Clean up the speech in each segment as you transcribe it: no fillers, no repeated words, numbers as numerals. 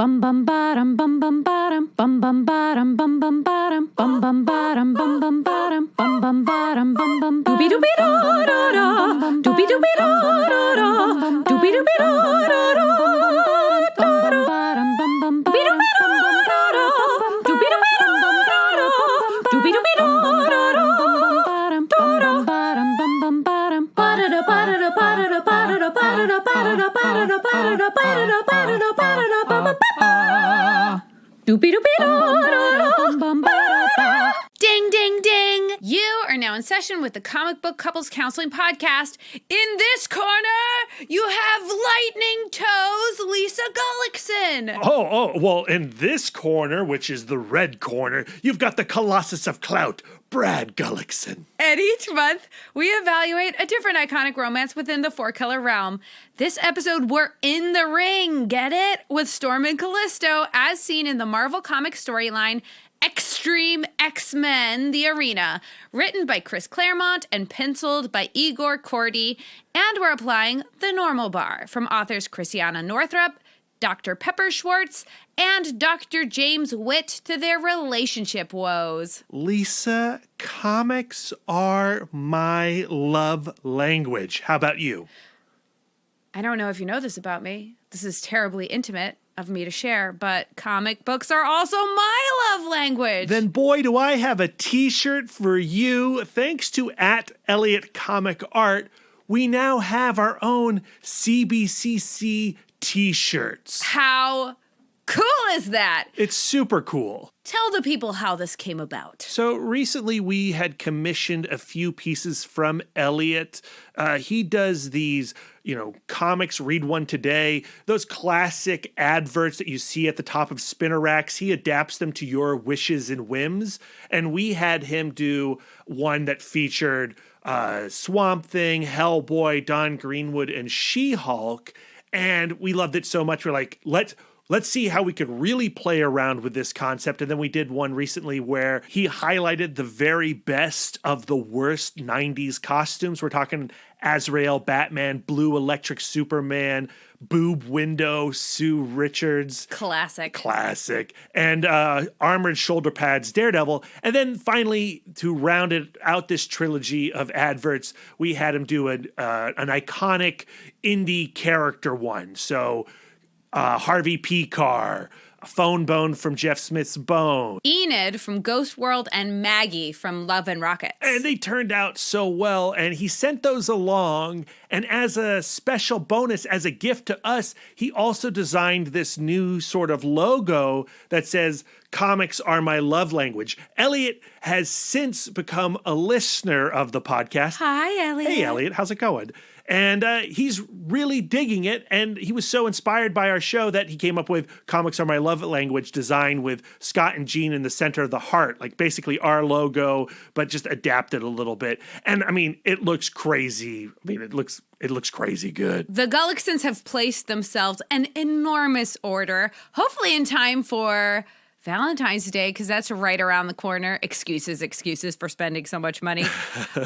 bum bum bottom bum bum bottom bum bum bottom bum bum bottom bum bum bottom bum bum bottom bum bum bottom bum bum doobie doobie da da da doobie doobie da da da doobie doobie da da da bum bum bottom bum bum doobie doobie da da da doobie doobie da da da doobie doobie da da da bum bum bottom bum bum bottom ba da da ba da da ba da da ba da da ba da da ba da da ba da da ba da da ba da da ba da da ba da da ba ba ba doopy doopy da bum bum ba da. Ding, ding, ding! You are now in session with the Comic Book Couples Counseling Podcast. In this corner, you have Lightning Toes Lisa Gullickson. Well, in this corner, which is the red corner, you've got the Colossus of Clout, Brad Gullickson. And each month, we evaluate a different iconic romance within the four-color realm. This episode, we're in the ring, get it? With Storm and Callisto, as seen in the Marvel Comics storyline, X-Treme X-Men, The Arena, written by Chris Claremont and penciled by Igor Kordey, and we're applying the normal bar from authors Chrisanna Northrup, Dr. Pepper Schwartz, and Dr. James Witte to their relationship woes. Lisa, comics are my love language. How about you? I don't know if you know this about me. This is terribly intimate of me to share, but comic books are also my love language. Then boy, do I have a t-shirt for you. Thanks to @ElliotComicArt, we now have our own CBCC t-shirts. How cool is that? It's super cool. Tell the people how this came about. So recently we had commissioned a few pieces from Elliot. He does these, comics, read one today. Those classic adverts that you see at the top of spinner racks, he adapts them to your wishes and whims. And we had him do one that featured Swamp Thing, Hellboy, Don Greenwood, and She-Hulk. And we loved it so much. We're like, let's see how we could really play around with this concept. And then we did one recently where he highlighted the very best of the worst 90s costumes. We're talking Azrael, Batman, Blue Electric Superman, Boob Window, Sue Richards. Classic. And Armored Shoulder Pads, Daredevil. And then finally, to round it out this trilogy of adverts, we had him do an iconic indie character one. So Harvey Picar, Phone Bone from Jeff Smith's Bone, Enid from Ghost World, and Maggie from Love and Rockets. And they turned out so well, and he sent those along, and as a special bonus, as a gift to us, he also designed this new sort of logo that says, "Comics are my love language." Elliot has since become a listener of the podcast. Hi, Elliot. Hey, Elliot, how's it going? And he's really digging it, and he was so inspired by our show that he came up with Comics Are My Love Language design with Scott and Jean in the center of the heart, like basically our logo, but just adapted a little bit. And I mean, it looks crazy. It looks crazy good. The Gullicksons have placed themselves in enormous order, hopefully in time for Valentine's Day, because that's right around the corner. Excuses for spending so much money.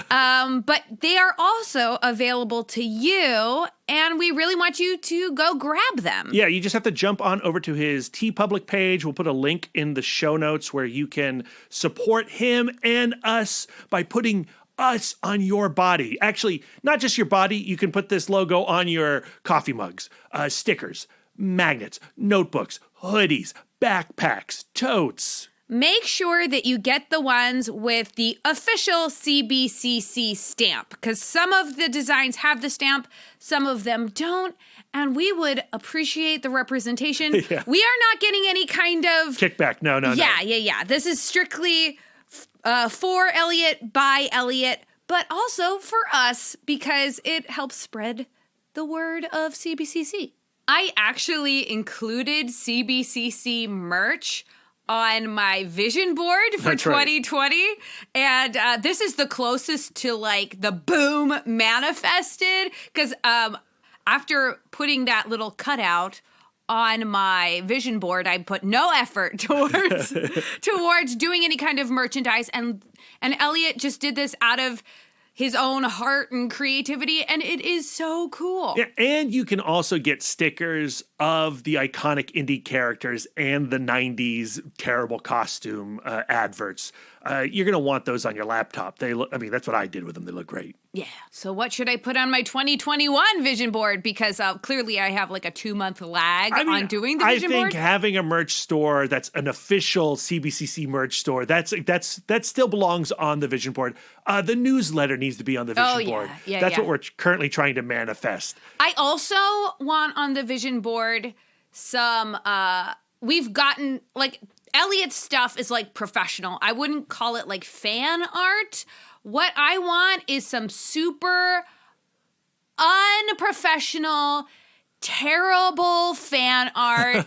But they are also available to you, and we really want you to go grab them. Yeah, you just have to jump on over to his TeePublic page. We'll put a link in the show notes where you can support him and us by putting us on your body. Actually, not just your body. You can put this logo on your coffee mugs, stickers, magnets, notebooks, hoodies, backpacks, totes. Make sure that you get the ones with the official CBCC stamp, because some of the designs have the stamp, some of them don't, and we would appreciate the representation. Yeah. We are not getting any kind of kickback. No. Yeah. This is strictly for Elliot, by Elliot, but also for us, because it helps spread the word of CBCC. I actually included CBCC merch on my vision board for 2020. Right. And this is the closest to like the boom manifested. Because after putting that little cutout on my vision board, I put no effort towards doing any kind of merchandise. And Elliot just did this out of his own heart and creativity, and it is so cool. Yeah, and you can also get stickers of the iconic indie characters and the 90s terrible costume adverts. You're going to want those on your laptop. That's what I did with them. They look great. Yeah. So what should I put on my 2021 vision board? Because clearly I have like a 2-month lag on doing the vision board. I think having a merch store that's an official CBCC merch store, that still belongs on the vision board. The newsletter needs to be on the vision board. That's what we're currently trying to manifest. I also want on the vision board some, we've gotten like, Elliot's stuff is like professional. I wouldn't call it like fan art. What I want is some super unprofessional, terrible fan art.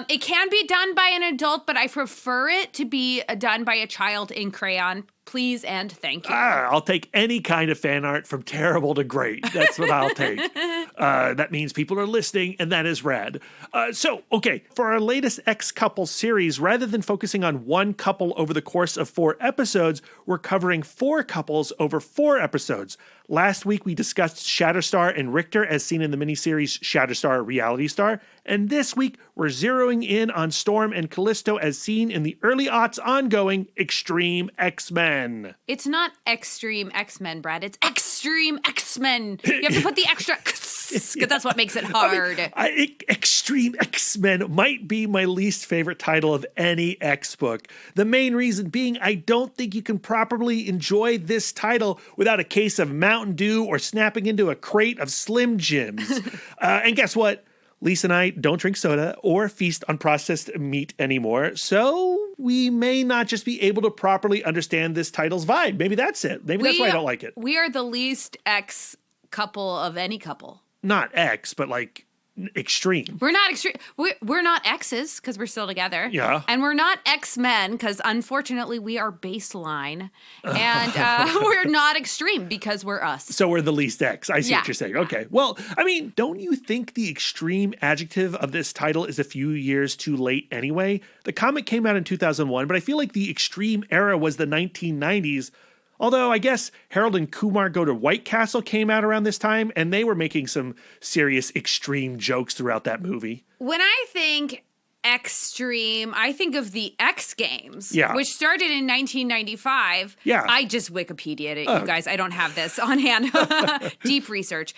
It can be done by an adult, but I prefer it to be done by a child in crayon. Please and thank you. I'll take any kind of fan art from terrible to great. That's what I'll take. That means people are listening, and that is rad. For our latest X-Couple series, rather than focusing on one couple over the course of 4 episodes, we're covering 4 couples over 4 episodes. Last week, we discussed Shatterstar and Richter as seen in the miniseries Shatterstar Reality Star. And this week, we're zeroing in on Storm and Callisto as seen in the early aughts ongoing X-Treme X-Men. It's not X-Treme X-Men, Brad. It's X-Treme X-Men. You have to put the extra because that's what makes it hard. X-Treme X-Men might be my least favorite title of any X book. The main reason being I don't think you can properly enjoy this title without a case of Mountain Dew or snapping into a crate of Slim Jims. And guess what? Lisa and I don't drink soda or feast on processed meat anymore, so we may not just be able to properly understand this title's vibe. Maybe that's it. Maybe that's why I don't like it. We are the least X couple of any couple. Not X, but like extreme. We're not extreme. We're not X's because we're still together. Yeah. And we're not X-Men because unfortunately we are baseline. And we're not extreme because we're us. So we're the least X. I see what you're saying. Okay. Well, I mean, don't you think the extreme adjective of this title is a few years too late anyway? The comic came out in 2001, but I feel like the extreme era was the 1990s. Although I guess Harold and Kumar Go to White Castle came out around this time, and they were making some serious extreme jokes throughout that movie. When I think extreme, I think of the X Games, which started in 1995. Yeah. I just Wikipedia'd it, you guys. I don't have this on hand. Deep research.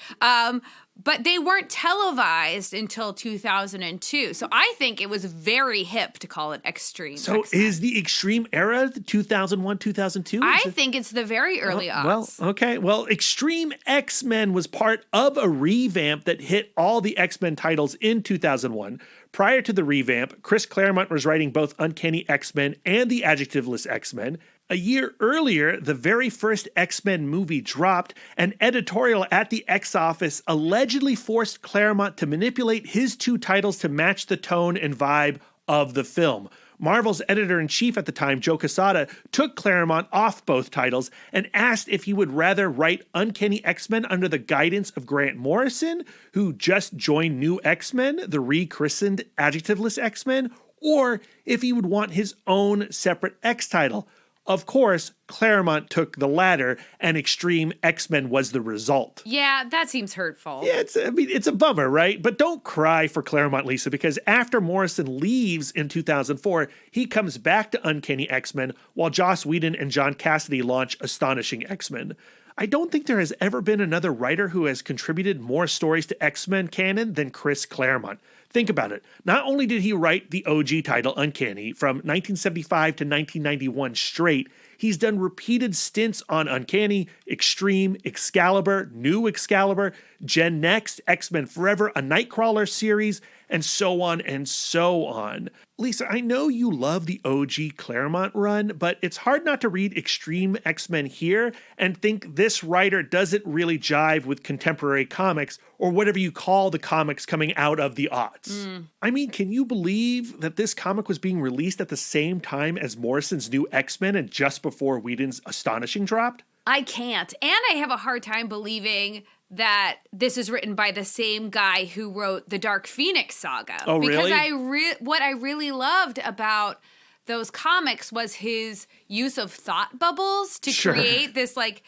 But they weren't televised until 2002. So I think it was very hip to call it Extreme. So X-Men. is the Extreme era the 2001, 2002? I think it's the very early odds. Well, okay. Well, Extreme X-Men was part of a revamp that hit all the X-Men titles in 2001. Prior to the revamp, Chris Claremont was writing both Uncanny X-Men and the Adjectiveless X-Men. A year earlier, the very first X-Men movie dropped. An editorial at the X office allegedly forced Claremont to manipulate his 2 titles to match the tone and vibe of the film. Marvel's editor-in-chief at the time, Joe Quesada, took Claremont off both titles and asked if he would rather write Uncanny X-Men under the guidance of Grant Morrison, who just joined New X-Men, the rechristened Adjectiveless X-Men, or if he would want his own separate X title. Of course, Claremont took the latter, and Extreme X-Men was the result. Yeah, that seems hurtful. Yeah, it's a bummer, right? But don't cry for Claremont, Lisa, because after Morrison leaves in 2004, he comes back to Uncanny X-Men while Joss Whedon and John Cassaday launch Astonishing X-Men. I don't think there has ever been another writer who has contributed more stories to X-Men canon than Chris Claremont. Think about it. Not only did he write the OG title Uncanny from 1975 to 1991 straight, he's done repeated stints on Uncanny, Extreme, Excalibur, New Excalibur, Gen Next, X-Men Forever, a Nightcrawler series, and so on and so on. Lisa, I know you love the OG Claremont run, but it's hard not to read Extreme X-Men here and think this writer doesn't really jive with contemporary comics or whatever you call the comics coming out of the aughts. I mean, can you believe that this comic was being released at the same time as Morrison's New X-Men and just before Whedon's Astonishing dropped? I can't. And I have a hard time believing that this is written by the same guy who wrote the Dark Phoenix saga. Oh, really? Because what I really loved about those comics was his use of thought bubbles to create this like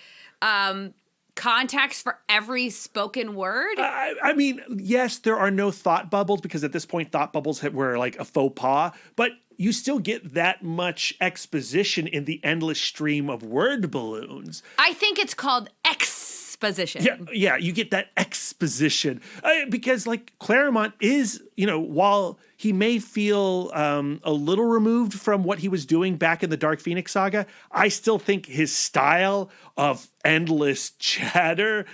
context for every spoken word? I mean, yes, there are no thought bubbles because at this point thought bubbles were like a faux pas, but you still get that much exposition in the endless stream of word balloons. I think it's called exposition. Yeah, you get that exposition because like Claremont is, while he may feel a little removed from what he was doing back in the Dark Phoenix saga, I still think his style of endless chatter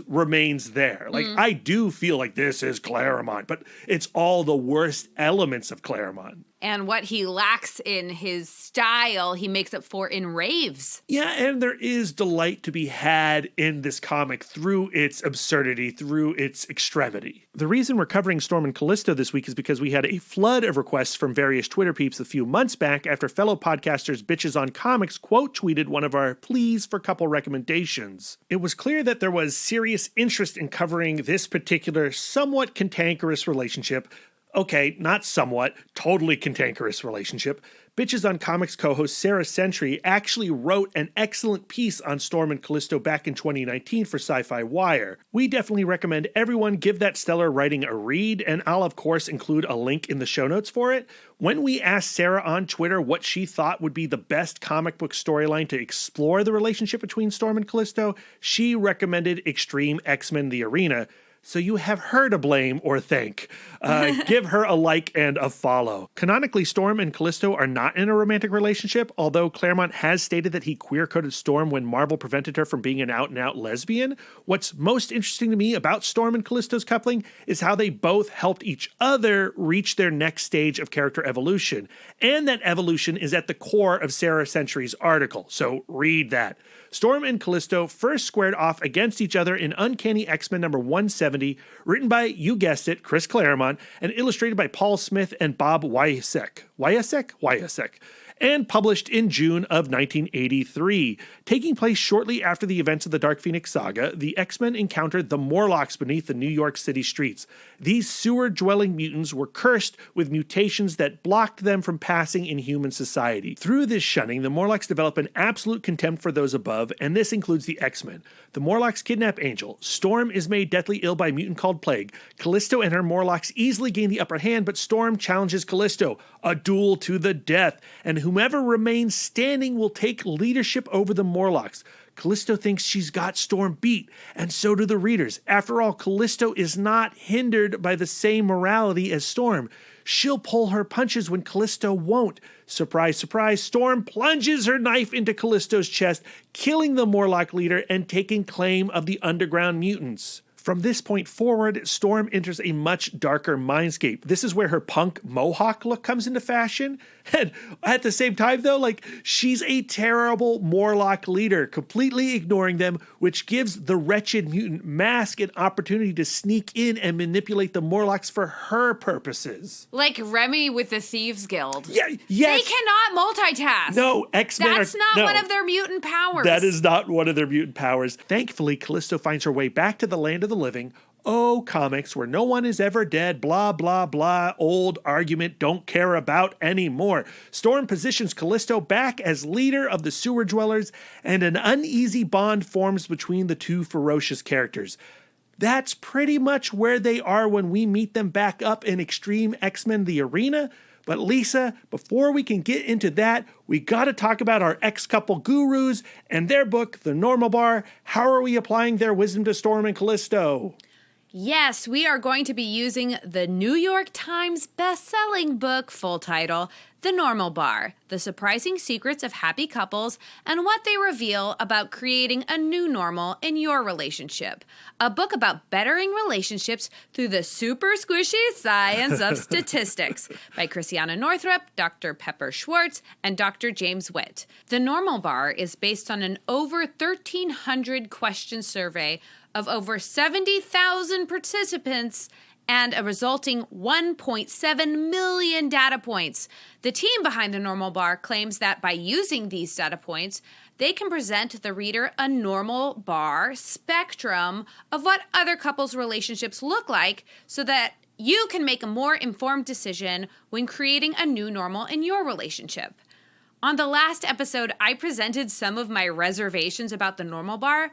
remains there. Like, I do feel like this is Claremont, but it's all the worst elements of Claremont. And what he lacks in his style, he makes up for in raves. Yeah, and there is delight to be had in this comic through its absurdity, through its extremity. The reason we're covering Storm and Callisto this week is because we had a flood of requests from various Twitter peeps a few months back after fellow podcasters Bitches on Comics quote tweeted one of our pleas for couple recommendations. It was clear that there was serious interest in covering this particular somewhat cantankerous relationship. Okay, not somewhat, totally cantankerous relationship. Bitches on Comics co-host Sara Century actually wrote an excellent piece on Storm and Callisto back in 2019 for Sci-Fi Wire. We definitely recommend everyone give that stellar writing a read, and I'll of course include a link in the show notes for it. When we asked Sara on Twitter what she thought would be the best comic book storyline to explore the relationship between Storm and Callisto, she recommended X-Treme X-Men The Arena. So you have her to blame or thank. Give her a like and a follow. Canonically, Storm and Callisto are not in a romantic relationship, although Claremont has stated that he queer-coded Storm when Marvel prevented her from being an out-and-out lesbian. What's most interesting to me about Storm and Callisto's coupling is how they both helped each other reach their next stage of character evolution. And that evolution is at the core of Sara Century's article, so read that. Storm and Callisto first squared off against each other in Uncanny X-Men number 170, written by, you guessed it, Chris Claremont, and illustrated by Paul Smith and Bob Wyasek, and published in June of 1983. Taking place shortly after the events of the Dark Phoenix saga, the X-Men encountered the Morlocks beneath the New York City streets. These sewer-dwelling mutants were cursed with mutations that blocked them from passing in human society. Through this shunning, the Morlocks develop an absolute contempt for those above, and this includes the X-Men. The Morlocks kidnap Angel. Storm is made deathly ill by a mutant called Plague. Callisto and her Morlocks easily gain the upper hand, but Storm challenges Callisto, a duel to the death, and whomever remains standing will take leadership over the Morlocks. Callisto thinks she's got Storm beat, and so do the readers. After all, Callisto is not hindered by the same morality as Storm. She'll pull her punches when Callisto won't. Surprise, surprise, Storm plunges her knife into Callisto's chest, killing the Morlock leader and taking claim of the underground mutants. From this point forward, Storm enters a much darker mindscape. This is where her punk mohawk look comes into fashion. And at the same time, though, like, she's a terrible Morlock leader, completely ignoring them, which gives the wretched mutant Mask an opportunity to sneak in and manipulate the Morlocks for her purposes. Like Remy with the Thieves Guild. Yeah, yes. They cannot multitask. No, X-Men That's not one of their mutant powers. That is not one of their mutant powers. Thankfully, Callisto finds her way back to the land of the living. Oh, comics where no one is ever dead, blah, blah, blah, old argument, don't care about anymore. Storm positions Callisto back as leader of the sewer dwellers, and an uneasy bond forms between the two ferocious characters. That's pretty much where they are when we meet them back up in X-Treme X-Men The Arena. But Lisa, before we can get into that, we gotta talk about our ex-couple gurus and their book, The Normal Bar. How are we applying their wisdom to Storm and Callisto? Yes, we are going to be using the New York Times best-selling book, full title, The Normal Bar, The Surprising Secrets of Happy Couples and What They Reveal About Creating a New Normal in Your Relationship. A book about bettering relationships through the super squishy science of statistics by Chrisanna Northrup, Dr. Pepper Schwartz, and Dr. James Witte. The Normal Bar is based on an over 1,300 question survey of over 70,000 participants and a resulting 1.7 million data points. The team behind the Normal Bar claims that by using these data points, they can present the reader a normal bar spectrum of what other couples' relationships look like so that you can make a more informed decision when creating a new normal in your relationship. On the last episode, I presented some of my reservations about the normal bar,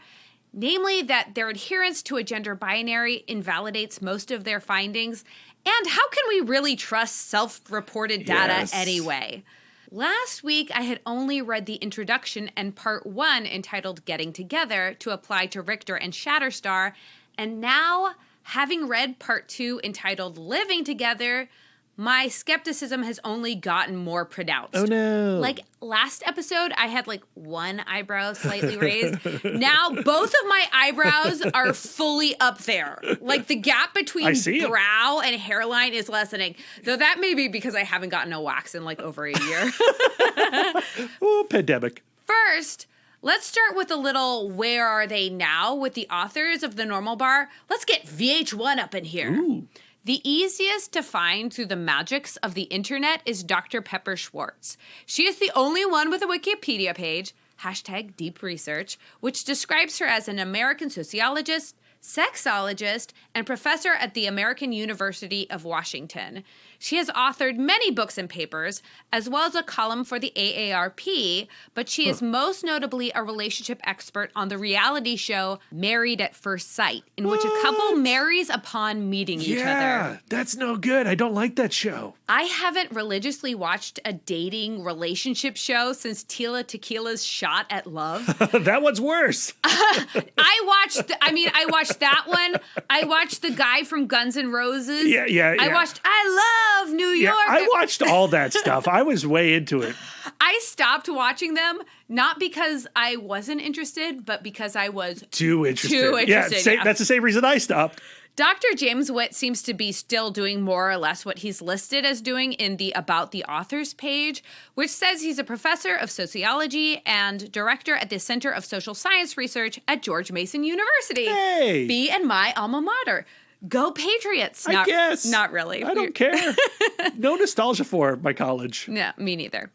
namely that their adherence to a gender binary invalidates most of their findings, and how can we really trust self-reported data anyway? Last week, I had only read the introduction and part 1 entitled Getting Together to apply to Richter and Shatterstar, and now, having read part 2 entitled Living Together, my skepticism has only gotten more pronounced. Oh, no. Like, last episode, I had, like, one eyebrow slightly raised. Now, both of my eyebrows are fully up there. Like, the gap between brow and hairline is lessening. Though that may be because I haven't gotten a wax in, like, over a year. Oh, pandemic. First, let's start with a little where are they now with the authors of The Normal Bar. Let's get VH1 up in here. Ooh. The easiest to find through the magics of the internet is Dr. Pepper Schwartz. She is the only one with a Wikipedia page, #deep research, which describes her as an American sociologist, sexologist, and professor at the American University of Washington. She has authored many books and papers, as well as a column for the AARP, but she is most notably a relationship expert on the reality show Married at First Sight, in which a couple marries upon meeting each other. Yeah, that's no good. I don't like that show. I haven't religiously watched a dating relationship show since Tila Tequila's Shot at Love. That one's worse. I watched that one. I watched the guy from Guns N' Roses. Yeah. I watched I Love New York. Yeah, I watched all that stuff. I was way into it. I stopped watching them, not because I wasn't interested, but because I was too interested. Yeah, that's the same reason I stopped. Dr. James Witte seems to be still doing more or less what he's listed as doing in the About the Authors page, which says he's a professor of sociology and director at the Center of Social Science Research at George Mason University. Hey! B and my alma mater. Go Patriots. I guess. Not really. I don't care. No nostalgia for my college. No, me neither.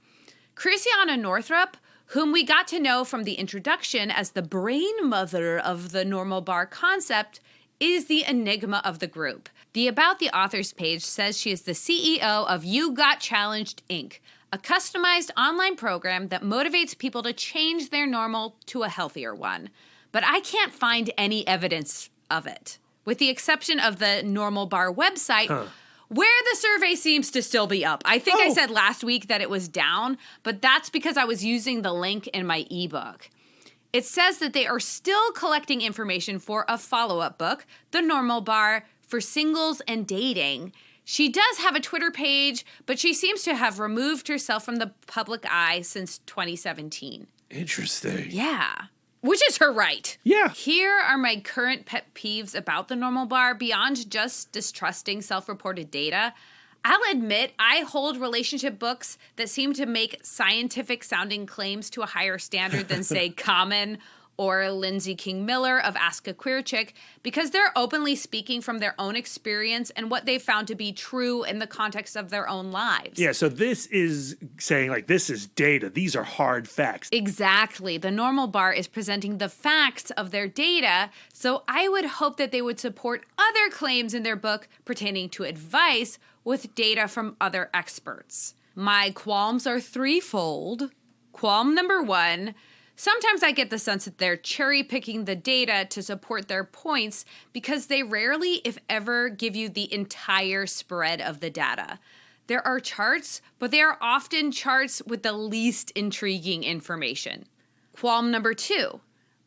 Chrisanna Northrup, whom we got to know from the introduction as the brain mother of the normal bar concept, is the enigma of the group. The About the Authors page says she is the CEO of You Got Challenged, Inc., a customized online program that motivates people to change their normal to a healthier one. But I can't find any evidence of it, with the exception of the Normal Bar website, where the survey seems to still be up. I think I said last week that it was down, but that's because I was using the link in my ebook. It says that they are still collecting information for a follow-up book, The Normal Bar, for singles and dating. She does have a Twitter page, but she seems to have removed herself from the public eye since 2017. Interesting. Yeah. Which is her right. Yeah. Here are my current pet peeves about the normal bar beyond just distrusting self-reported data. I'll admit I hold relationship books that seem to make scientific-sounding claims to a higher standard than, say, Common or Lindsay King Miller of Ask a Queer Chick, because they're openly speaking from their own experience and what they've found to be true in the context of their own lives. Yeah, so this is saying, like, this is data. These are hard facts. Exactly. The normal bar is presenting the facts of their data, so I would hope that they would support other claims in their book pertaining to advice with data from other experts. My qualms are threefold. Qualm number 1, sometimes I get the sense that they're cherry-picking the data to support their points because they rarely, if ever, give you the entire spread of the data. There are charts, but they are often charts with the least intriguing information. Qualm number 2.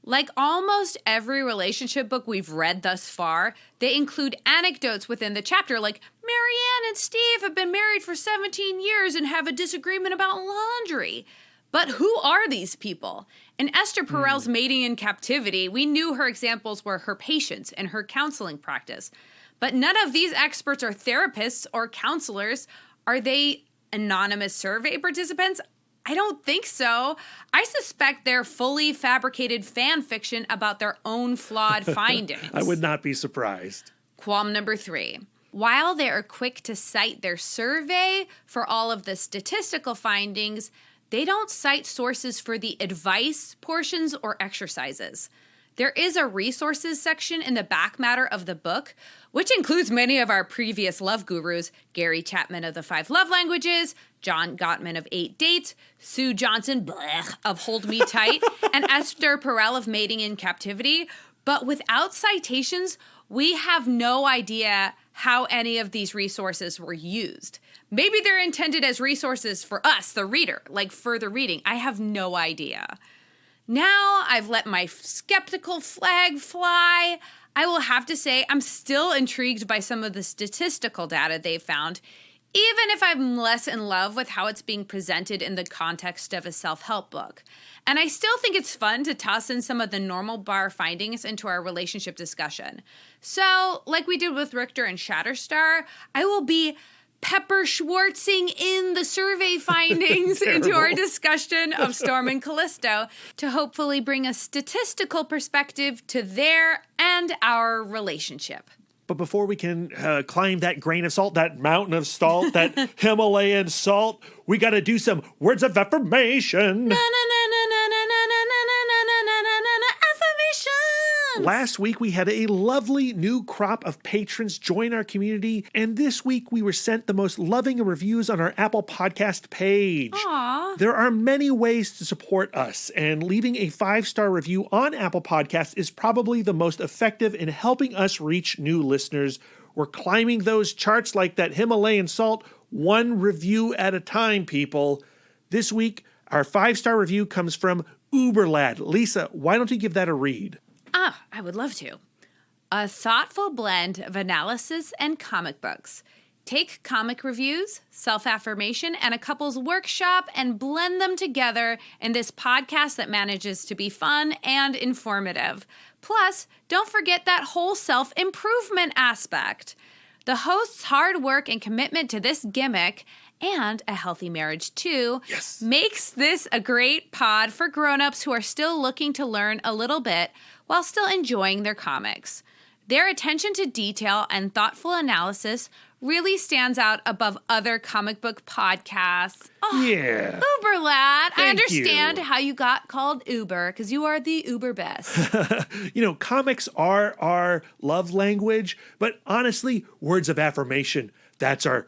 Like almost every relationship book we've read thus far, they include anecdotes within the chapter like, Marianne and Steve have been married for 17 years and have a disagreement about laundry. But who are these people? In Esther Perel's Mating in Captivity, we knew her examples were her patients and her counseling practice. But none of these experts are therapists or counselors. Are they anonymous survey participants? I don't think so. I suspect they're fully fabricated fan fiction about their own flawed findings. I would not be surprised. Qualm number 3. While they are quick to cite their survey for all of the statistical findings, they don't cite sources for the advice portions or exercises. There is a resources section in the back matter of the book, which includes many of our previous love gurus, Gary Chapman of the 5 Love Languages, John Gottman of 8 Dates, Sue Johnson of Hold Me Tight, and Esther Perel of Mating in Captivity. But without citations, we have no idea how any of these resources were used. Maybe they're intended as resources for us, the reader, like further reading. I have no idea. Now I've let my skeptical flag fly. I will have to say I'm still intrigued by some of the statistical data they've found, even if I'm less in love with how it's being presented in the context of a self-help book. And I still think it's fun to toss in some of the normal bar findings into our relationship discussion. So, like we did with Richter and Shatterstar, I will be Pepper Schwartzing in the survey findings into our discussion of Storm and Callisto to hopefully bring a statistical perspective to their and our relationship. But before we can climb that grain of salt, that mountain of salt, that Himalayan salt, we got to do some words of affirmation. Last week, we had a lovely new crop of patrons join our community, and this week we were sent the most loving reviews on our Apple Podcast page. Aww. There are many ways to support us, and leaving a 5-star review on Apple Podcasts is probably the most effective in helping us reach new listeners. We're climbing those charts like that Himalayan salt, one review at a time, people. This week, our 5-star review comes from Uberlad. Lisa, why don't you give that a read? I would love to. A thoughtful blend of analysis and comic books. Take comic reviews, self-affirmation, and a couple's workshop and blend them together in this podcast that manages to be fun and informative. Plus, don't forget that whole self-improvement aspect. The host's hard work and commitment to this gimmick, and a healthy marriage too, makes this a great pod for grown-ups who are still looking to learn a little bit while still enjoying their comics. Their attention to detail and thoughtful analysis really stands out above other comic book podcasts. Oh, yeah. Uber lad. I Thank understand you. how you got called Uber, because you are the Uber best. Comics are our love language, but honestly, words of affirmation, that's our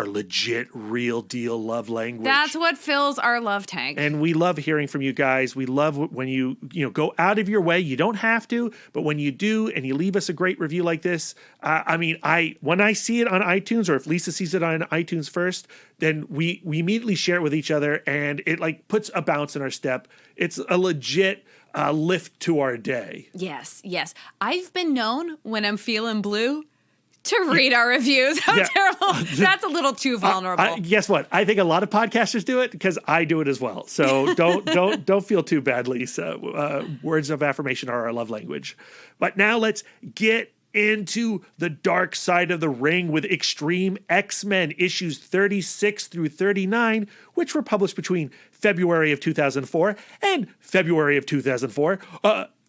legit, real deal love language. That's what fills our love tank. And we love hearing from you guys. We love when you go out of your way. You don't have to, but when you do and you leave us a great review like this, when I see it on iTunes, or if Lisa sees it on iTunes first, then we immediately share it with each other, and it like puts a bounce in our step. It's a legit lift to our day. Yes. I've been known when I'm feeling blue to read our reviews. How terrible. That's a little too vulnerable. Guess what? I think a lot of podcasters do it because I do it as well. So don't feel too bad, Lisa. Words of affirmation are our love language. But now let's get into the dark side of the ring with X-Treme X-Men issues 36 through 39, which were published between February of 2004 and February of 2004.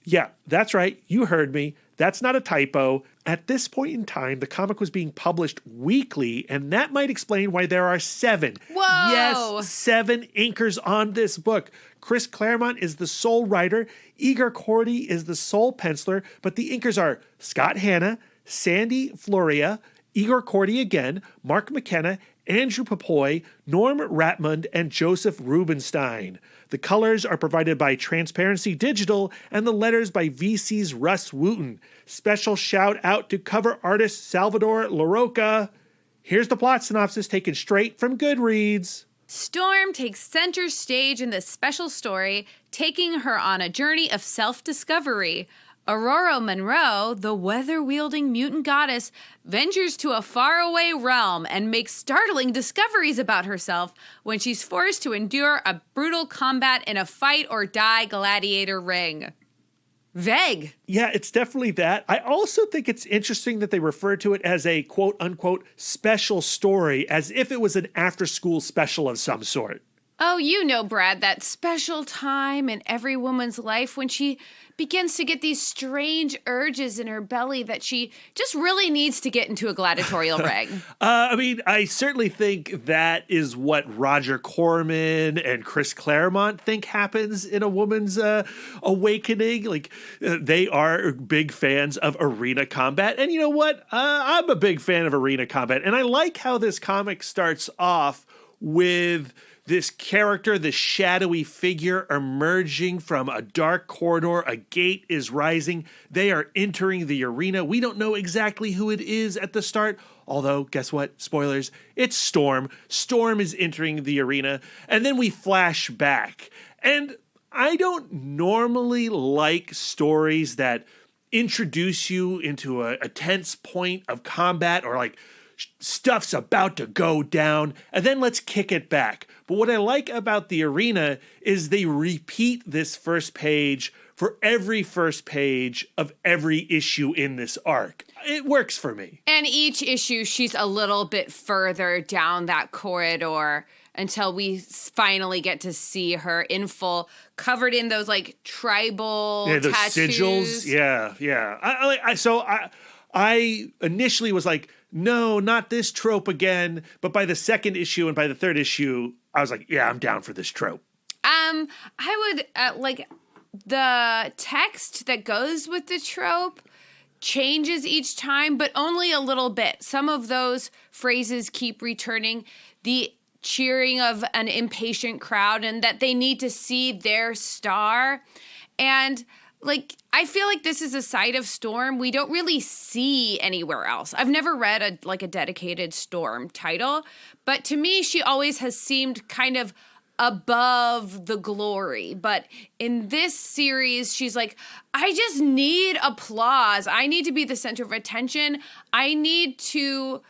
Yeah, that's right. You heard me. That's not a typo. At this point in time, the comic was being published weekly, and that might explain why there are 7. Whoa! Yes, 7 inkers on this book. Chris Claremont is the sole writer. Igor Kordey is the sole penciler, but the inkers are Scott Hanna, Sandy Florea, Igor Kordey again, Mark McKenna, Andrew Pepoy, Norm Rapmund, and Josef Rubinstein. The colors are provided by Transparency Digital, and the letters by VC's Russ Wooten. Special shout out to cover artist Salvador Larroca. Here's the plot synopsis taken straight from Goodreads. Storm takes center stage in this special story, taking her on a journey of self-discovery. Ororo Monroe, the weather-wielding mutant goddess, ventures to a faraway realm and makes startling discoveries about herself when she's forced to endure a brutal combat in a fight-or-die gladiator ring. Vague. Yeah, it's definitely that. I also think it's interesting that they refer to it as a quote-unquote special story, as if it was an after-school special of some sort. Oh, you know, Brad, that special time in every woman's life when she begins to get these strange urges in her belly that she just really needs to get into a gladiatorial ring. I mean, I certainly think that is what Roger Corman and Chris Claremont think happens in a woman's awakening. Like, they are big fans of arena combat. And you know what? I'm a big fan of arena combat. And I like how this comic starts off with this character, this shadowy figure emerging from a dark corridor. A gate is rising. They are entering the arena. We don't know exactly who it is at the start. Although, guess what? Spoilers. It's Storm. Storm is entering the arena. And then we flash back. And I don't normally like stories that introduce you into a tense point of combat or like stuff's about to go down, and then let's kick it back. But what I like about the arena is they repeat this first page for every first page of every issue in this arc. It works for me. And each issue, she's a little bit further down that corridor until we finally get to see her in full, covered in those like tribal those tattoos. sigils. Yeah. I initially was like, no, not this trope again. But by the second issue and by the third issue, I was like, yeah, I'm down for this trope. I would like the text that goes with the trope changes each time, but only a little bit. Some of those phrases keep returning. The cheering of an impatient crowd and that they need to see their star. And like, I feel like this is a side of Storm we don't really see anywhere else. I've never read a dedicated Storm title, but to me, she always has seemed kind of above the glory. But in this series, she's like, I just need applause. I need to be the center of attention. I need to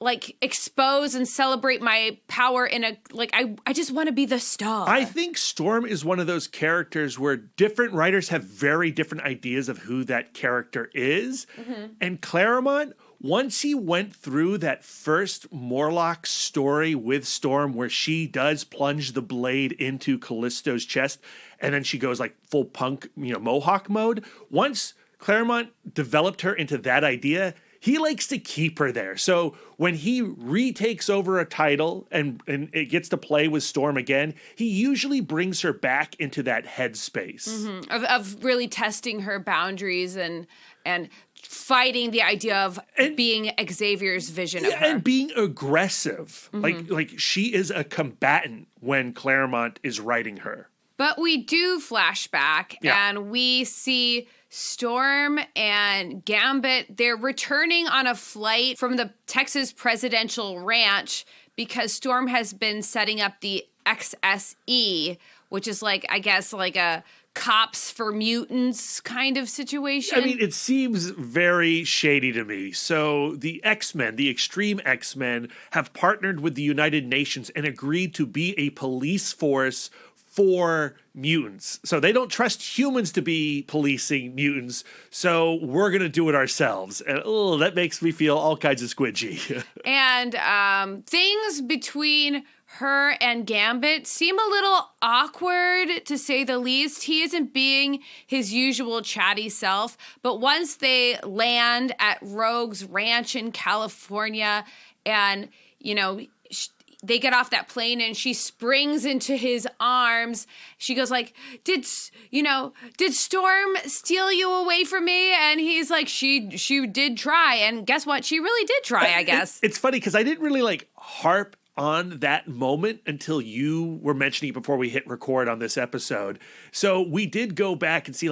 like expose and celebrate my power in a, like, I just want to be the star. I think Storm is one of those characters where different writers have very different ideas of who that character is. Mm-hmm. And Claremont, once he went through that first Morlock story with Storm where she does plunge the blade into Callisto's chest and then she goes like full punk, Mohawk mode. Once Claremont developed her into that idea, he likes to keep her there. So when he retakes over a title and it gets to play with Storm again, he usually brings her back into that headspace. Mm-hmm. Of really testing her boundaries and fighting the idea of being Xavier's vision of her. And being aggressive. Mm-hmm. Like she is a combatant when Claremont is writing her. But we do flash back and we see Storm and Gambit, they're returning on a flight from the Texas presidential ranch because Storm has been setting up the XSE, which is like, I guess, like a cops for mutants kind of situation. I mean, it seems very shady to me. So the X-Men, the X-Treme X-Men, have partnered with the United Nations and agreed to be a police force for mutants. So they don't trust humans to be policing mutants, so we're going to do it ourselves. And that makes me feel all kinds of squidgy. And things between her and Gambit seem a little awkward, to say the least. He isn't being his usual chatty self, but once they land at Rogue's ranch in California and, they get off that plane and she springs into his arms. She goes like, did Storm steal you away from me? And he's like, she did try. And guess what? She really did try, I guess. It's funny because I didn't really harp on that moment until you were mentioning it before we hit record on this episode. So we did go back and see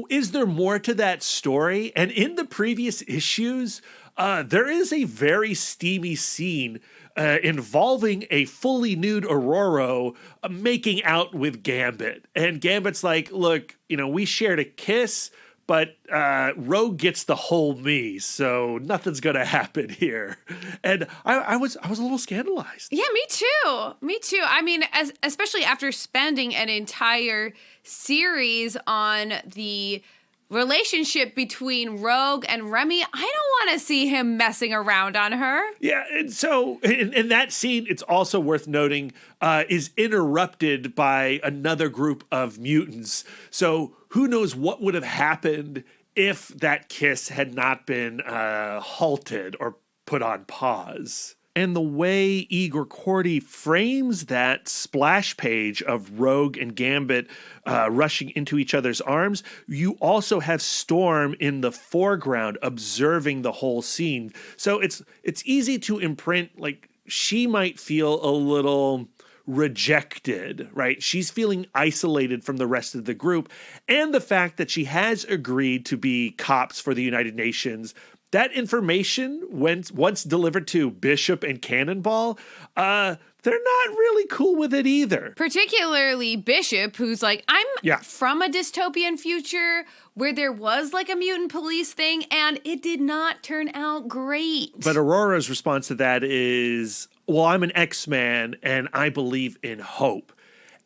is there more to that story? And in the previous issues, there is a very steamy scene involving a fully nude Ororo making out with Gambit. And Gambit's like, look, we shared a kiss, but Rogue gets the whole me, so nothing's going to happen here. And I was a little scandalized. Yeah, me too. I mean, especially after spending an entire series on the relationship between Rogue and Remy, I don't want to see him messing around on her. Yeah, and so in that scene, it's also worth noting, is interrupted by another group of mutants. So who knows what would have happened if that kiss had not been halted or put on pause. And the way Igor Kordey frames that splash page of Rogue and Gambit rushing into each other's arms, you also have Storm in the foreground observing the whole scene. So it's easy to imprint, like, she might feel a little rejected, right? She's feeling isolated from the rest of the group. And the fact that she has agreed to be cops for the United Nations, that information, once delivered to Bishop and Cannonball, they're not really cool with it either. Particularly Bishop, who's like, I'm from a dystopian future where there was like a mutant police thing, and it did not turn out great. But Aurora's response to that is, well, I'm an X-Man, and I believe in hope.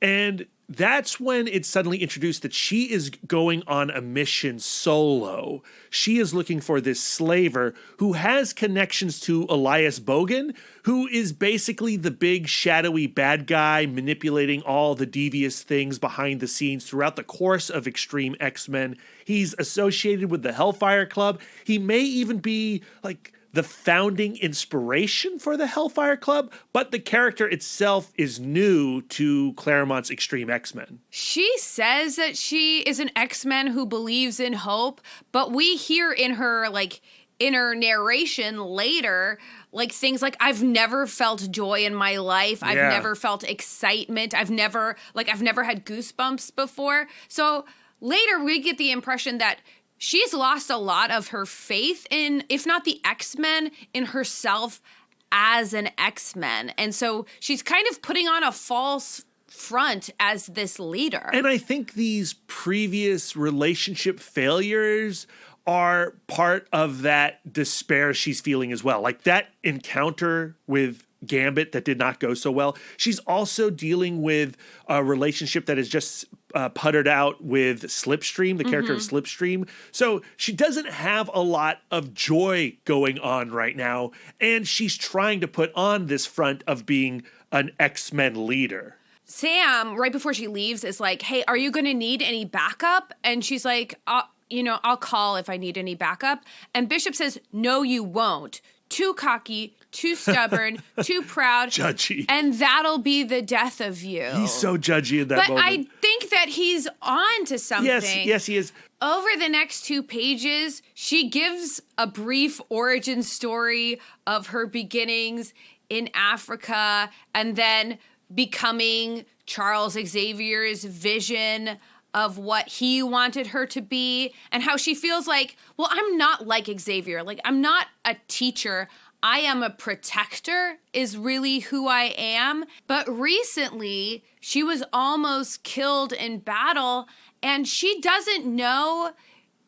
And that's when it's suddenly introduced that she is going on a mission solo. She is looking for this slaver who has connections to Elias Bogan, who is basically the big shadowy bad guy manipulating all the devious things behind the scenes throughout the course of X-Treme X-Men. He's associated with the Hellfire Club. He may even be like the founding inspiration for the Hellfire Club, but the character itself is new to Claremont's X-Treme X-Men. She says that she is an X-Men who believes in hope, but we hear in her, like, inner narration later, like, things like, I've never felt joy in my life. I've never felt excitement. I've never had goosebumps before. So later we get the impression that she's lost a lot of her faith in, if not the X-Men, in herself as an X-Men. And so she's kind of putting on a false front as this leader. And I think these previous relationship failures are part of that despair she's feeling as well. Like that encounter with Gambit that did not go so well. She's also dealing with a relationship that is just puttered out with Slipstream, the character of Slipstream. So she doesn't have a lot of joy going on right now. And she's trying to put on this front of being an X-Men leader. Sam, right before she leaves, is like, hey, are you going to need any backup? And she's like, I'll call if I need any backup. And Bishop says, no, you won't. Too cocky, too stubborn, too proud. Judgy. And that'll be the death of you. He's so judgy in that moment. But I think that he's on to something. Yes, he is. Over the next 2 pages, she gives a brief origin story of her beginnings in Africa and then becoming Charles Xavier's vision of what he wanted her to be and how she feels like, well, I'm not like Xavier. Like, I'm not a teacher. I am a protector is really who I am. But recently, she was almost killed in battle, and she doesn't know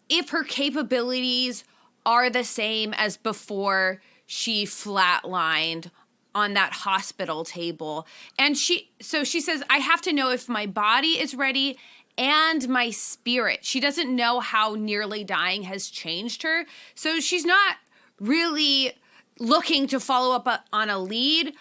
if her capabilities are the same as before she flatlined on that hospital table. And she says, I have to know if my body is ready and my spirit. She doesn't know how nearly dying has changed her. So she's not really looking to follow up on a lead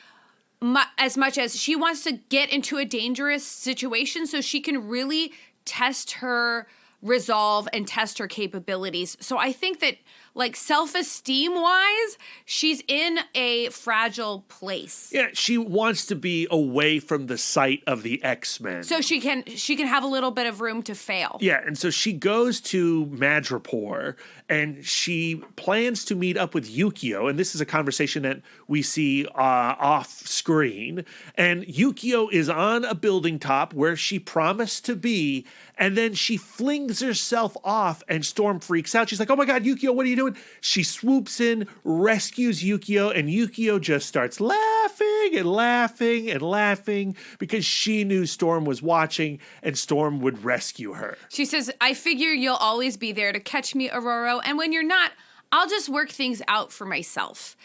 as much as she wants to get into a dangerous situation so she can really test her resolve and test her capabilities. So I think that, like, self-esteem wise, she's in a fragile place. Yeah, she wants to be away from the sight of the X-Men. So she can have a little bit of room to fail. Yeah, and so she goes to Madripoor and she plans to meet up with Yukio. And this is a conversation that we see off screen. And Yukio is on a building top where she promised to be. And then she flings herself off and Storm freaks out. She's like, oh my God, Yukio, what are you doing? She swoops in, rescues Yukio, and Yukio just starts laughing and laughing and laughing because she knew Storm was watching and Storm would rescue her. She says, I figure you'll always be there to catch me, Ororo, and when you're not, I'll just work things out for myself.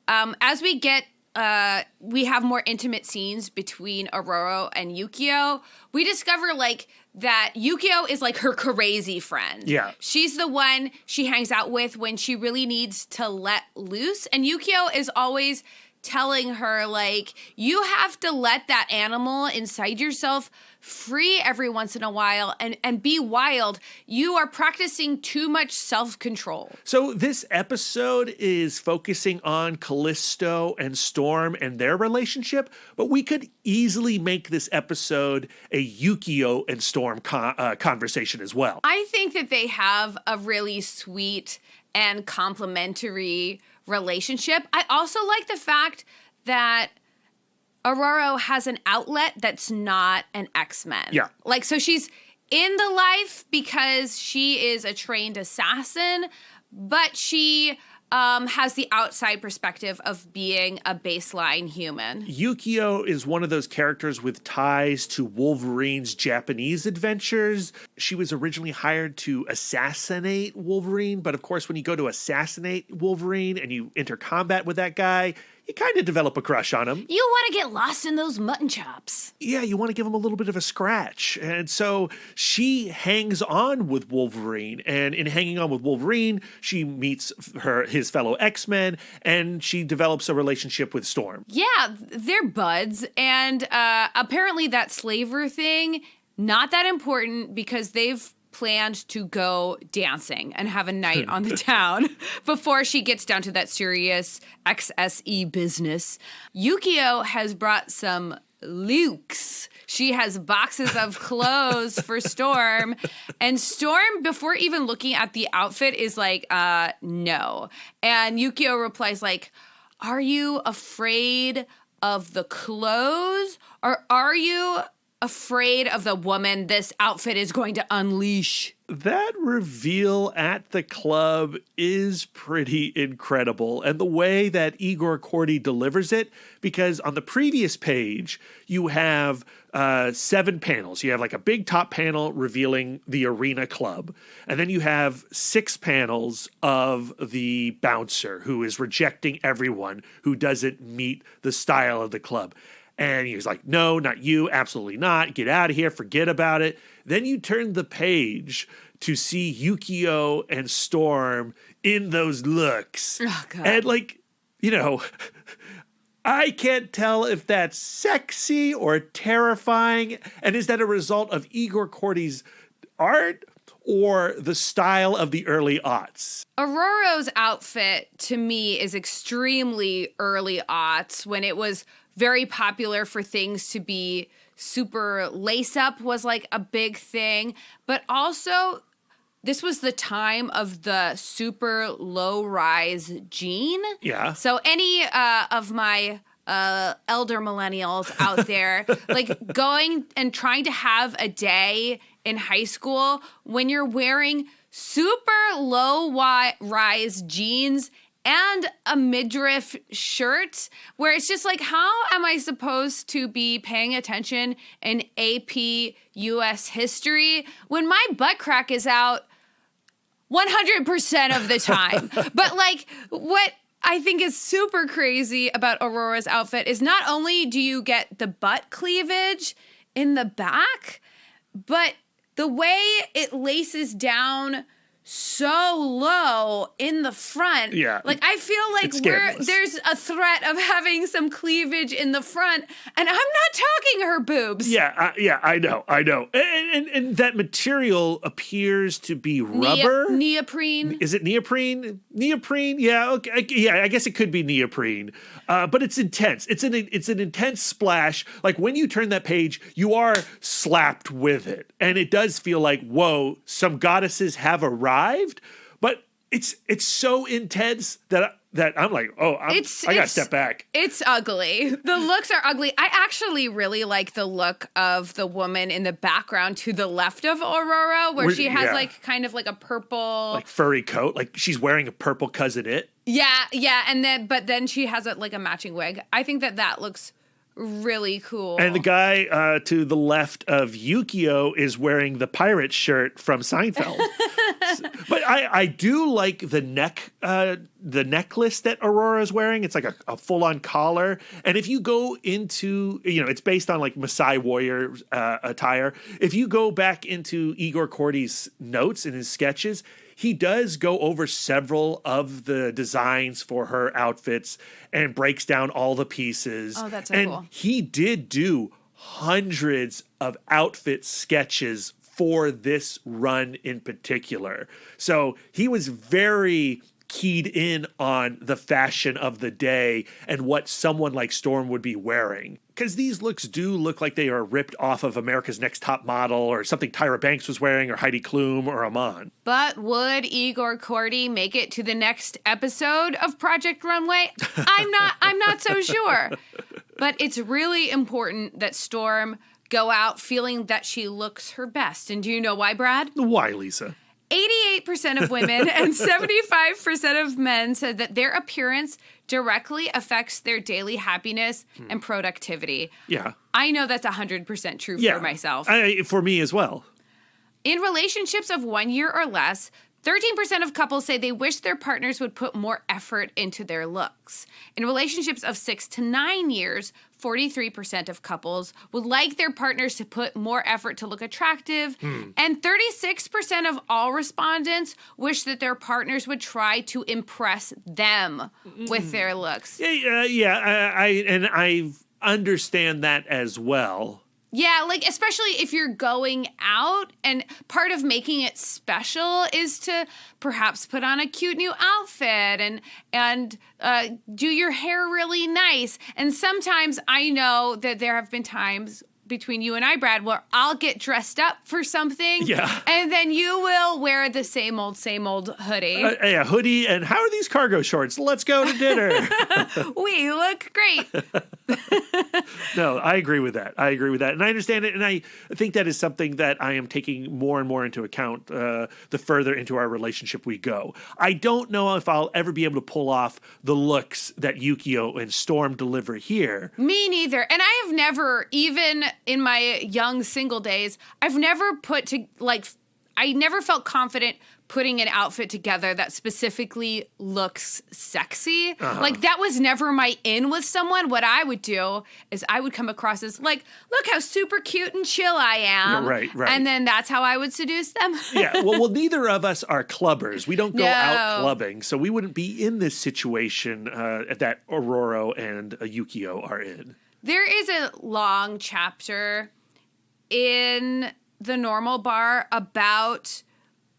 As we get we have more intimate scenes between Ororo and Yukio, we discover like that Yukio is like her crazy friend. Yeah. She's the one she hangs out with when she really needs to let loose. And Yukio is always telling her, like, you have to let that animal inside yourself free every once in a while and be wild. You are practicing too much self-control. So this episode is focusing on Callisto and Storm and their relationship, but we could easily make this episode a Yukio and Storm conversation as well. I think that they have a really sweet and complimentary relationship. I also like the fact that Ororo has an outlet that's not an X-Men. Yeah. Like, so she's in the life because she is a trained assassin, but she has the outside perspective of being a baseline human. Yukio is one of those characters with ties to Wolverine's Japanese adventures. She was originally hired to assassinate Wolverine, but of course, when you go to assassinate Wolverine and you enter combat with that guy, you kind of develop a crush on him. You want to get lost in those mutton chops. Yeah, you want to give him a little bit of a scratch. And so she hangs on with Wolverine. And in hanging on with Wolverine, she meets his fellow X-Men, and she develops a relationship with Storm. Yeah, they're buds. And apparently that slaver thing, not that important because they've planned to go dancing and have a night on the town before she gets down to that serious XSE business. Yukio has brought some looks. She has boxes of clothes for Storm. And Storm, before even looking at the outfit, is like, no. And Yukio replies like, are you afraid of the clothes? Or are you afraid of the woman this outfit is going to unleash? That reveal at the club is pretty incredible. And the way that Igor Kordey delivers it, because on the previous page, you have 7 panels. You have like a big top panel revealing the arena club. And then you have 6 panels of the bouncer who is rejecting everyone who doesn't meet the style of the club. And he was like, no, not you. Absolutely not. Get out of here. Forget about it. Then you turn the page to see Yukio and Storm in those looks. Oh, God. And like, you know, I can't tell if that's sexy or terrifying. And is that a result of Igor Kordey's art or the style of the early aughts? Ororo's outfit, to me, is extremely early aughts, when it was very popular for things to be super lace-up was like a big thing. But also, this was the time of the super low-rise jean. Yeah. So any of my elder millennials out there, like going and trying to have a day in high school when you're wearing super low-rise jeans and a midriff shirt, where it's just like, how am I supposed to be paying attention in AP US history when my butt crack is out 100% of the time? But like, what I think is super crazy about Aurora's outfit is not only do you get the butt cleavage in the back, but the way it laces down so low in the front. Yeah. Like, I feel like there's a threat of having some cleavage in the front, and I'm not talking her boobs. Yeah, I know. And that material appears to be rubber. Neoprene. Is it neoprene? Neoprene? Yeah, okay. Yeah, I guess it could be neoprene. But it's intense. It's an intense splash. Like, when you turn that page, you are slapped with it. And it does feel like, whoa, some goddesses have arrived. But it's so intense that I'm like, I gotta step back. It's ugly. The looks are ugly. I actually really like the look of the woman in the background to the left of Ororo, where she has like kind of like a purple, like furry coat. Like she's wearing a purple cousin-it. Yeah, and then she has like a matching wig. I think that looks really cool. And the guy to the left of Yukio is wearing the pirate shirt from Seinfeld. But I do like the necklace that Aurora is wearing. It's like a full-on collar. And if you go into, it's based on like Maasai warrior attire. If you go back into Igor Kordey's notes and his sketches, he does go over several of the designs for her outfits and breaks down all the pieces. Oh, that's so and cool. He did do hundreds of outfit sketches for this run in particular. So he was very keyed in on the fashion of the day and what someone like Storm would be wearing. Because these looks do look like they are ripped off of America's Next Top Model or something Tyra Banks was wearing or Heidi Klum or Amon. But would Igor Kordey make it to the next episode of Project Runway? I'm not so sure. But it's really important that Storm go out feeling that she looks her best. And do you know why, Brad? Why, Lisa? 88% of women and 75% of men said that their appearance directly affects their daily happiness and productivity. Yeah. I know that's 100% true for myself. For me as well. In relationships of 1 year or less, 13% of couples say they wish their partners would put more effort into their looks. In relationships of 6 to 9 years, 43% of couples would like their partners to put more effort to look attractive. And 36% of all respondents wish that their partners would try to impress them with their looks. I understand that as well. Yeah, like especially if you're going out, and part of making it special is to perhaps put on a cute new outfit and do your hair really nice. And sometimes I know that there have been times between you and I, Brad, where I'll get dressed up for something, and then you will wear the same old hoodie. Hoodie, and how are these cargo shorts? Let's go to dinner. We look great. No, I agree with that. And I understand it, and I think that is something that I am taking more and more into account the further into our relationship we go. I don't know if I'll ever be able to pull off the looks that Yukio and Storm deliver here. Me neither. And I have never, even in my young single days, I've never I never felt confident putting an outfit together that specifically looks sexy. Like, that was never my in with someone. What I would do is I would come across as like, look how super cute and chill I am. Right. And then that's how I would seduce them. Well, neither of us are clubbers. We don't go out clubbing, so we wouldn't be in this situation that Ororo and Yukio are in. There is a long chapter in the Normal Bar about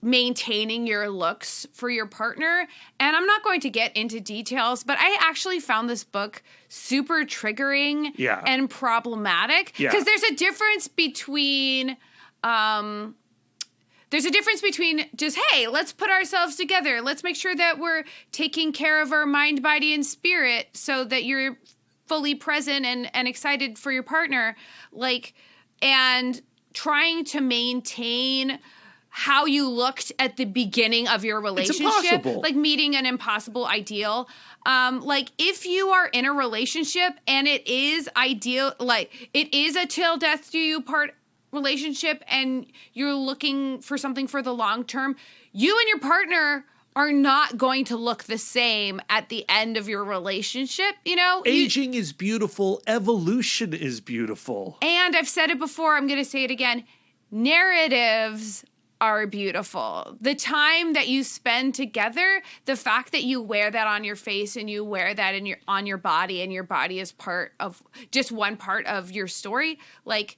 maintaining your looks for your partner. And I'm not going to get into details, but I actually found this book super triggering and problematic. Because there's a difference between just, hey, let's put ourselves together. Let's make sure that we're taking care of our mind, body, and spirit so that you're fully present and excited for your partner. And trying to maintain how you looked at the beginning of your relationship, like meeting an impossible ideal. If you are in a relationship and it is ideal, like it is a till death do you part relationship and you're looking for something for the long term, you and your partner are not going to look the same at the end of your relationship, Aging is beautiful. Evolution is beautiful. And I've said it before, I'm going to say it again. Narratives are beautiful. The time that you spend together, the fact that you wear that on your face and you wear that on your body, and your body is just one part of your story, like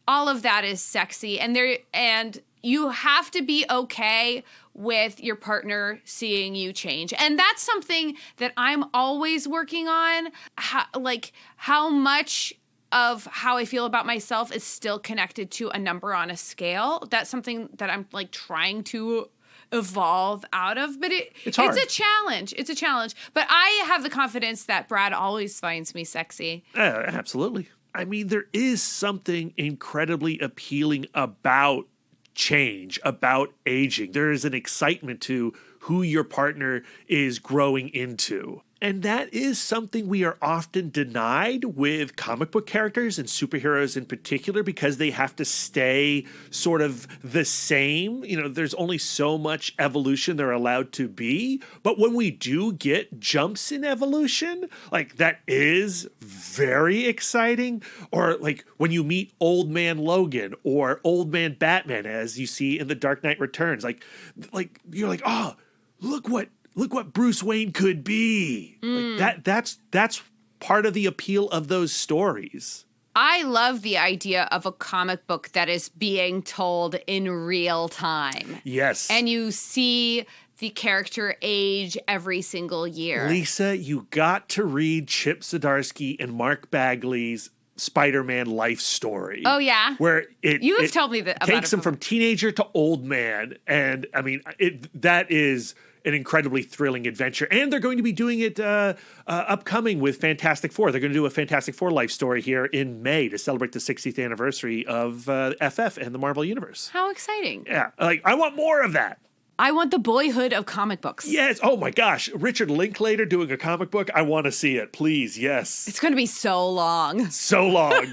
all of that is sexy. And you have to be okay with your partner seeing you change. And that's something that I'm always working on. How much of how I feel about myself is still connected to a number on a scale. That's something that I'm trying to evolve out of, but it's a challenge. It's a challenge. But I have the confidence that Brad always finds me sexy. Absolutely. I mean, there is something incredibly appealing about change, about aging. There is an excitement to who your partner is growing into. And that is something we are often denied with comic book characters and superheroes in particular, because they have to stay sort of the same. You know, there's only so much evolution they're allowed to be. But when we do get jumps in evolution, like that is very exciting. Or like when you meet Old Man Logan or Old Man Batman, as you see in The Dark Knight Returns, like you're like, oh, look what Bruce Wayne could be. Like that's part of the appeal of those stories. I love the idea of a comic book that is being told in real time. Yes. And you see the character age every single year. Lisa, you got to read Chip Zdarsky and Mark Bagley's Spider-Man life story. Oh, yeah? Where You have told me that about takes him from teenager to old man. And I mean, that is an incredibly thrilling adventure. And they're going to be doing it upcoming with Fantastic Four. They're going to do a Fantastic Four life story here in May to celebrate the 60th anniversary of FF and the Marvel Universe. How exciting. Yeah, like I want more of that. I want the Boyhood of comic books. Yes. Oh my gosh. Richard Linklater doing a comic book. I want to see it. Please. Yes. It's going to be so long. So long.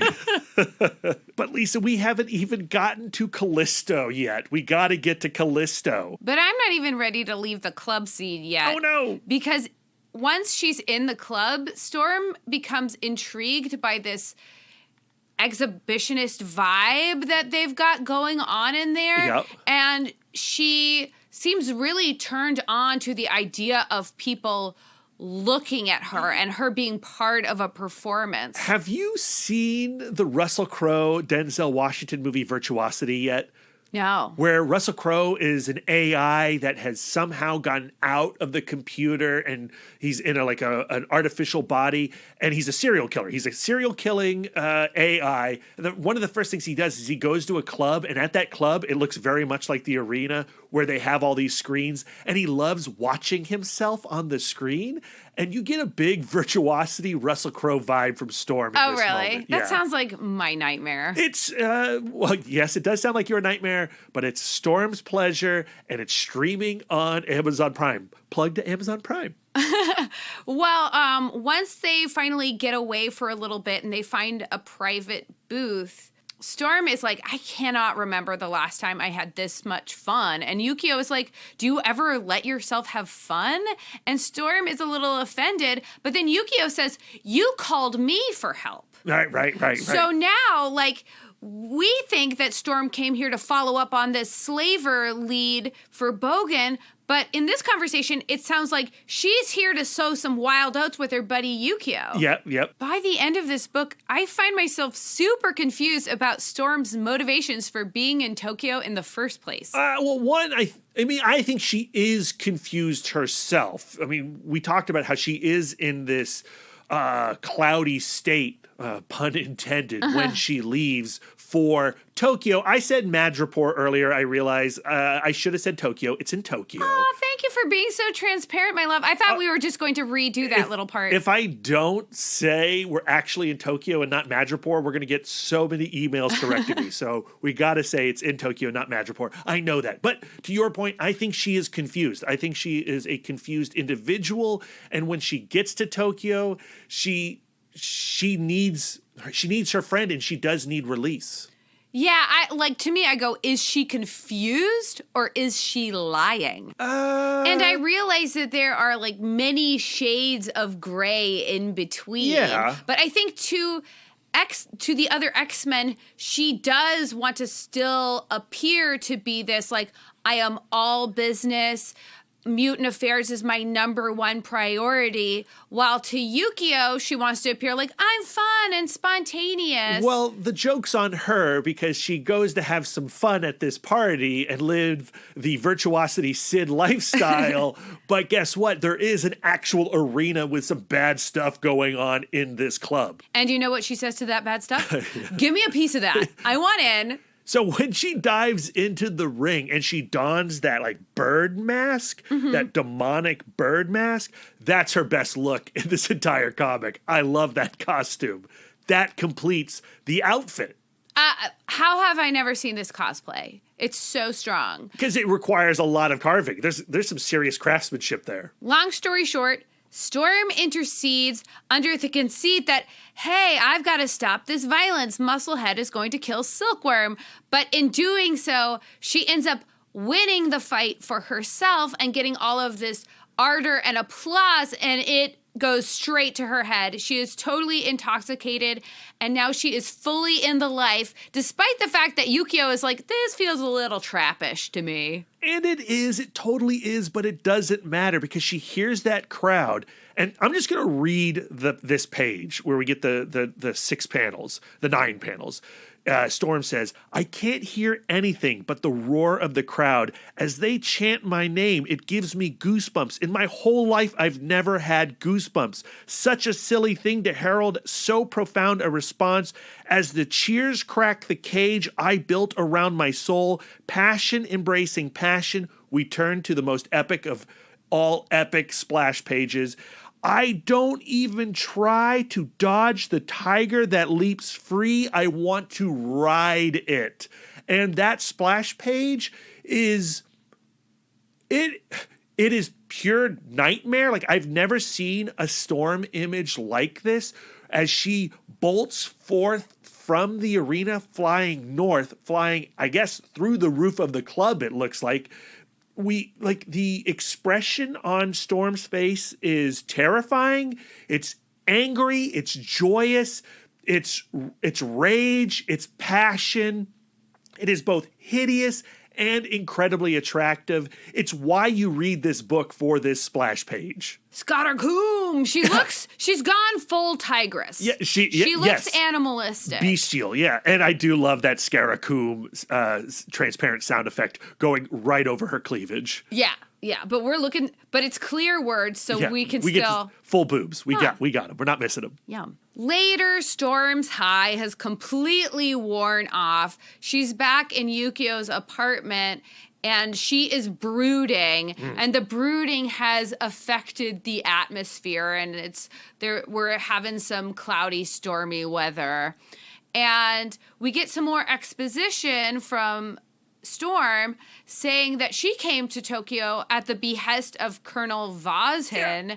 But Lisa, we haven't even gotten to Callisto yet. We got to get to Callisto. But I'm not even ready to leave the club scene yet. Oh no. Because once she's in the club, Storm becomes intrigued by this exhibitionist vibe that they've got going on in there. Yep. And she seems really turned on to the idea of people looking at her and her being part of a performance. Have you seen the Russell Crowe, Denzel Washington movie Virtuosity yet? No. Where Russell Crowe is an AI that has somehow gotten out of the computer and he's in an artificial body, and he's a serial killer. He's a serial killing AI. And one of the first things he does is he goes to a club, and at that club, it looks very much like the arena where they have all these screens, and he loves watching himself on the screen. And you get a big Virtuosity Russell Crowe vibe from Storm. Oh, really? Moment. That sounds like my nightmare. It's, well, yes, it does sound like your nightmare, but it's Storm's pleasure, and it's streaming on Amazon Prime. Plug to Amazon Prime. Well, once they finally get away for a little bit and they find a private booth, Storm is like, I cannot remember the last time I had this much fun. And Yukio is like, do you ever let yourself have fun? And Storm is a little offended. But then Yukio says, you called me for help. Right. So now, like, we think that Storm came here to follow up on this slaver lead for Bogan. But in this conversation, it sounds like she's here to sow some wild oats with her buddy Yukio. Yep. By the end of this book, I find myself super confused about Storm's motivations for being in Tokyo in the first place. Well, one, I think she is confused herself. I mean, we talked about how she is in this cloudy state, pun intended, when she leaves for Tokyo. I said Madripoor earlier. I realize I should have said Tokyo. It's in Tokyo. Oh, thank you for being so transparent, my love. I thought we were just going to redo that little part. If I don't say we're actually in Tokyo and not Madripoor, we're going to get so many emails correcting me. So we got to say it's in Tokyo, not Madripoor. I know that. But to your point, I think she is confused. I think she is a confused individual. And when she gets to Tokyo, she needs her friend, and she does need release. Yeah, to me, I go, is she confused or is she lying? And I realize that there are like many shades of gray in between. Yeah. But I think to the other X-Men, she does want to still appear to be this, like, I am all business. Mutant affairs is my number one priority, while to Yukio, she wants to appear like, I'm fun and spontaneous. Well, the joke's on her because she goes to have some fun at this party and live the Virtuosity Sid lifestyle. But guess what? There is an actual arena with some bad stuff going on in this club. And you know what she says to that bad stuff? Give me a piece of that. I want in. So when she dives into the ring and she dons that like bird mask, that demonic bird mask, that's her best look in this entire comic. I love that costume. That completes the outfit. How have I never seen this cosplay? It's so strong. Because it requires a lot of carving. There's some serious craftsmanship there. Long story short, Storm intercedes under the conceit that, hey, I've got to stop this violence. Musclehead is going to kill Silkworm. But in doing so, she ends up winning the fight for herself and getting all of this ardor and applause, and it goes straight to her head. She is totally intoxicated, and now she is fully in the life, despite the fact that Yukio is like, this feels a little trappish to me. And it totally is, but it doesn't matter because she hears that crowd. And I'm just going to read this page where we get the 6 panels, the 9 panels. Storm says, I can't hear anything but the roar of the crowd. As they chant my name, it gives me goosebumps. In my whole life, I've never had goosebumps. Such a silly thing to herald so profound a response. As the cheers crack the cage I built around my soul, passion embracing passion, we turn to the most epic of all epic splash pages. I don't even try to dodge the tiger that leaps free. I want to ride it. And that splash page is it is pure nightmare. Like, I've never seen a Storm image like this as she bolts forth from the arena, flying north, flying, I guess, through the roof of the club, it looks like. The expression on Storm's face is terrifying. It's angry. It's joyous. It's rage. It's passion. It is both hideous and incredibly attractive. It's why you read this book for this splash page. Scottercoom! She's gone full tigress. Yeah, she looks yes. Animalistic. Bestial, yeah. And I do love that Scaracoom transparent sound effect going right over her cleavage. Yeah. But but it's clear words, so we can get still. Full boobs. We got them. We're not missing them. Yum. Later, Storm's high has completely worn off. She's back in Yukio's apartment, and she is brooding, and the brooding has affected the atmosphere, and we're having some cloudy, stormy weather. And we get some more exposition from Storm saying that she came to Tokyo at the behest of Colonel Vazhin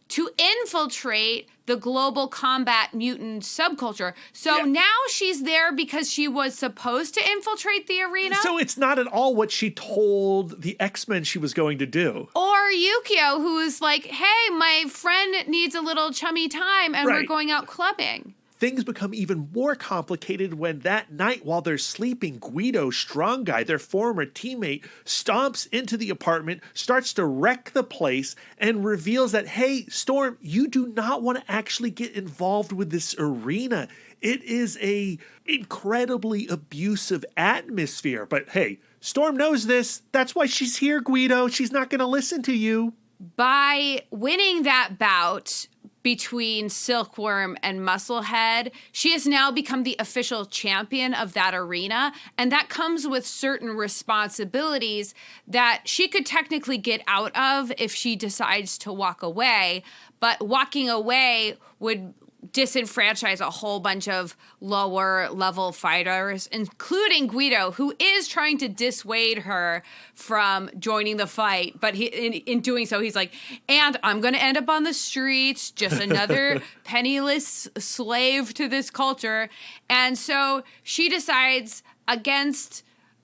to infiltrate the global combat mutant subculture. So now she's there because she was supposed to infiltrate the arena? So it's not at all what she told the X-Men she was going to do. Or Yukio, who is like, hey, my friend needs a little chummy time and we're going out clubbing. Things become even more complicated when that night, while they're sleeping, Guido, Strong Guy, their former teammate, stomps into the apartment, starts to wreck the place, and reveals that, hey, Storm, you do not want to actually get involved with this arena. It is a incredibly abusive atmosphere. But hey, Storm knows this. That's why she's here, Guido. She's not going to listen to you. By winning that bout between Silkworm and Musclehead, she has now become the official champion of that arena, and that comes with certain responsibilities that she could technically get out of if she decides to walk away, but walking away would disenfranchise a whole bunch of lower level fighters, including Guido, who is trying to dissuade her from joining the fight. But in doing so, he's like, and I'm going to end up on the streets, just another penniless slave to this culture. And so she decides, against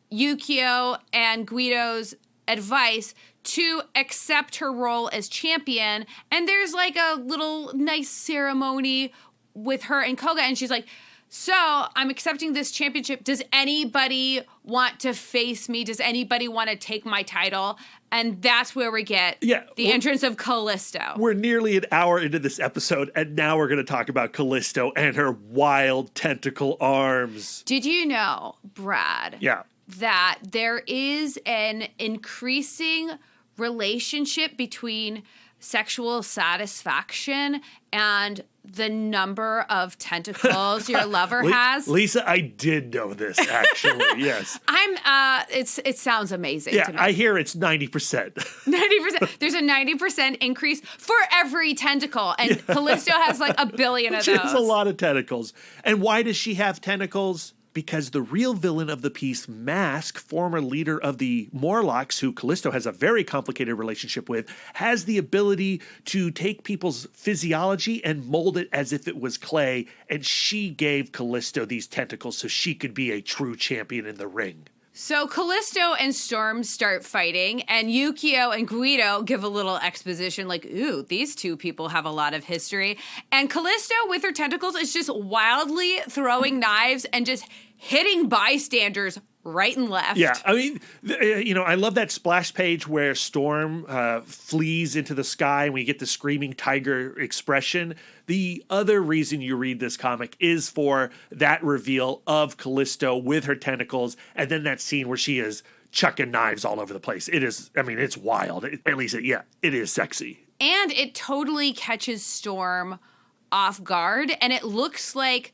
Yukio and Guido's advice, to accept her role as champion. And there's like a little nice ceremony with her and Koga. And she's like, so I'm accepting this championship. Does anybody want to face me? Does anybody want to take my title? And that's where we get the entrance of Callisto. We're nearly an hour into this episode, and now we're going to talk about Callisto and her wild tentacle arms. Did you know, Brad? Yeah. That there is an increasing relationship between sexual satisfaction and the number of tentacles your lover has. Lisa, I did know this, actually. Yes. It sounds amazing to me. I hear it's 90%. 90%. There's a 90% increase for every tentacle. And Callisto has like 1 billion of those. She has a lot of tentacles. And why does she have tentacles? because the real villain of the piece, Mask, former leader of the Morlocks, who Callisto has a very complicated relationship with, has the ability to take people's physiology and mold it as if it was clay, and she gave Callisto these tentacles so she could be a true champion in the ring. So Callisto and Storm start fighting, and Yukio and Guido give a little exposition like, ooh, these two people have a lot of history. And Callisto, with her tentacles, is just wildly throwing knives and just hitting bystanders right and left. Yeah, I mean, I love that splash page where Storm flees into the sky and we get the screaming tiger expression. The other reason you read this comic is for that reveal of Callisto with her tentacles, and then that scene where she is chucking knives all over the place. It is, I mean, it's wild. It is sexy. And it totally catches Storm off guard, and it looks like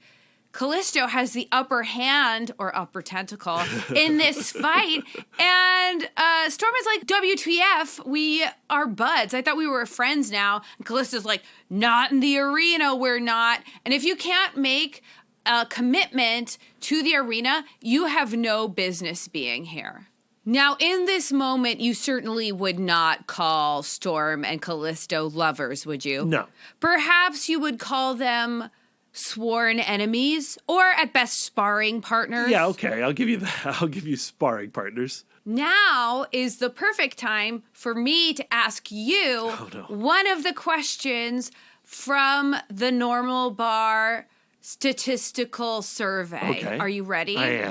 Callisto has the upper hand or upper tentacle in this fight. And Storm is like, WTF, we are buds. I thought we were friends now. And Callisto's like, not in the arena, we're not. And if you can't make a commitment to the arena, you have no business being here. Now, in this moment, you certainly would not call Storm and Callisto lovers, would you? No. Perhaps you would call them sworn enemies, or at best sparring partners. Yeah, okay, I'll give you that. I'll give you sparring partners. Now is the perfect time for me to ask you one of the questions from the Normal Bar statistical survey. Okay. Are you ready? I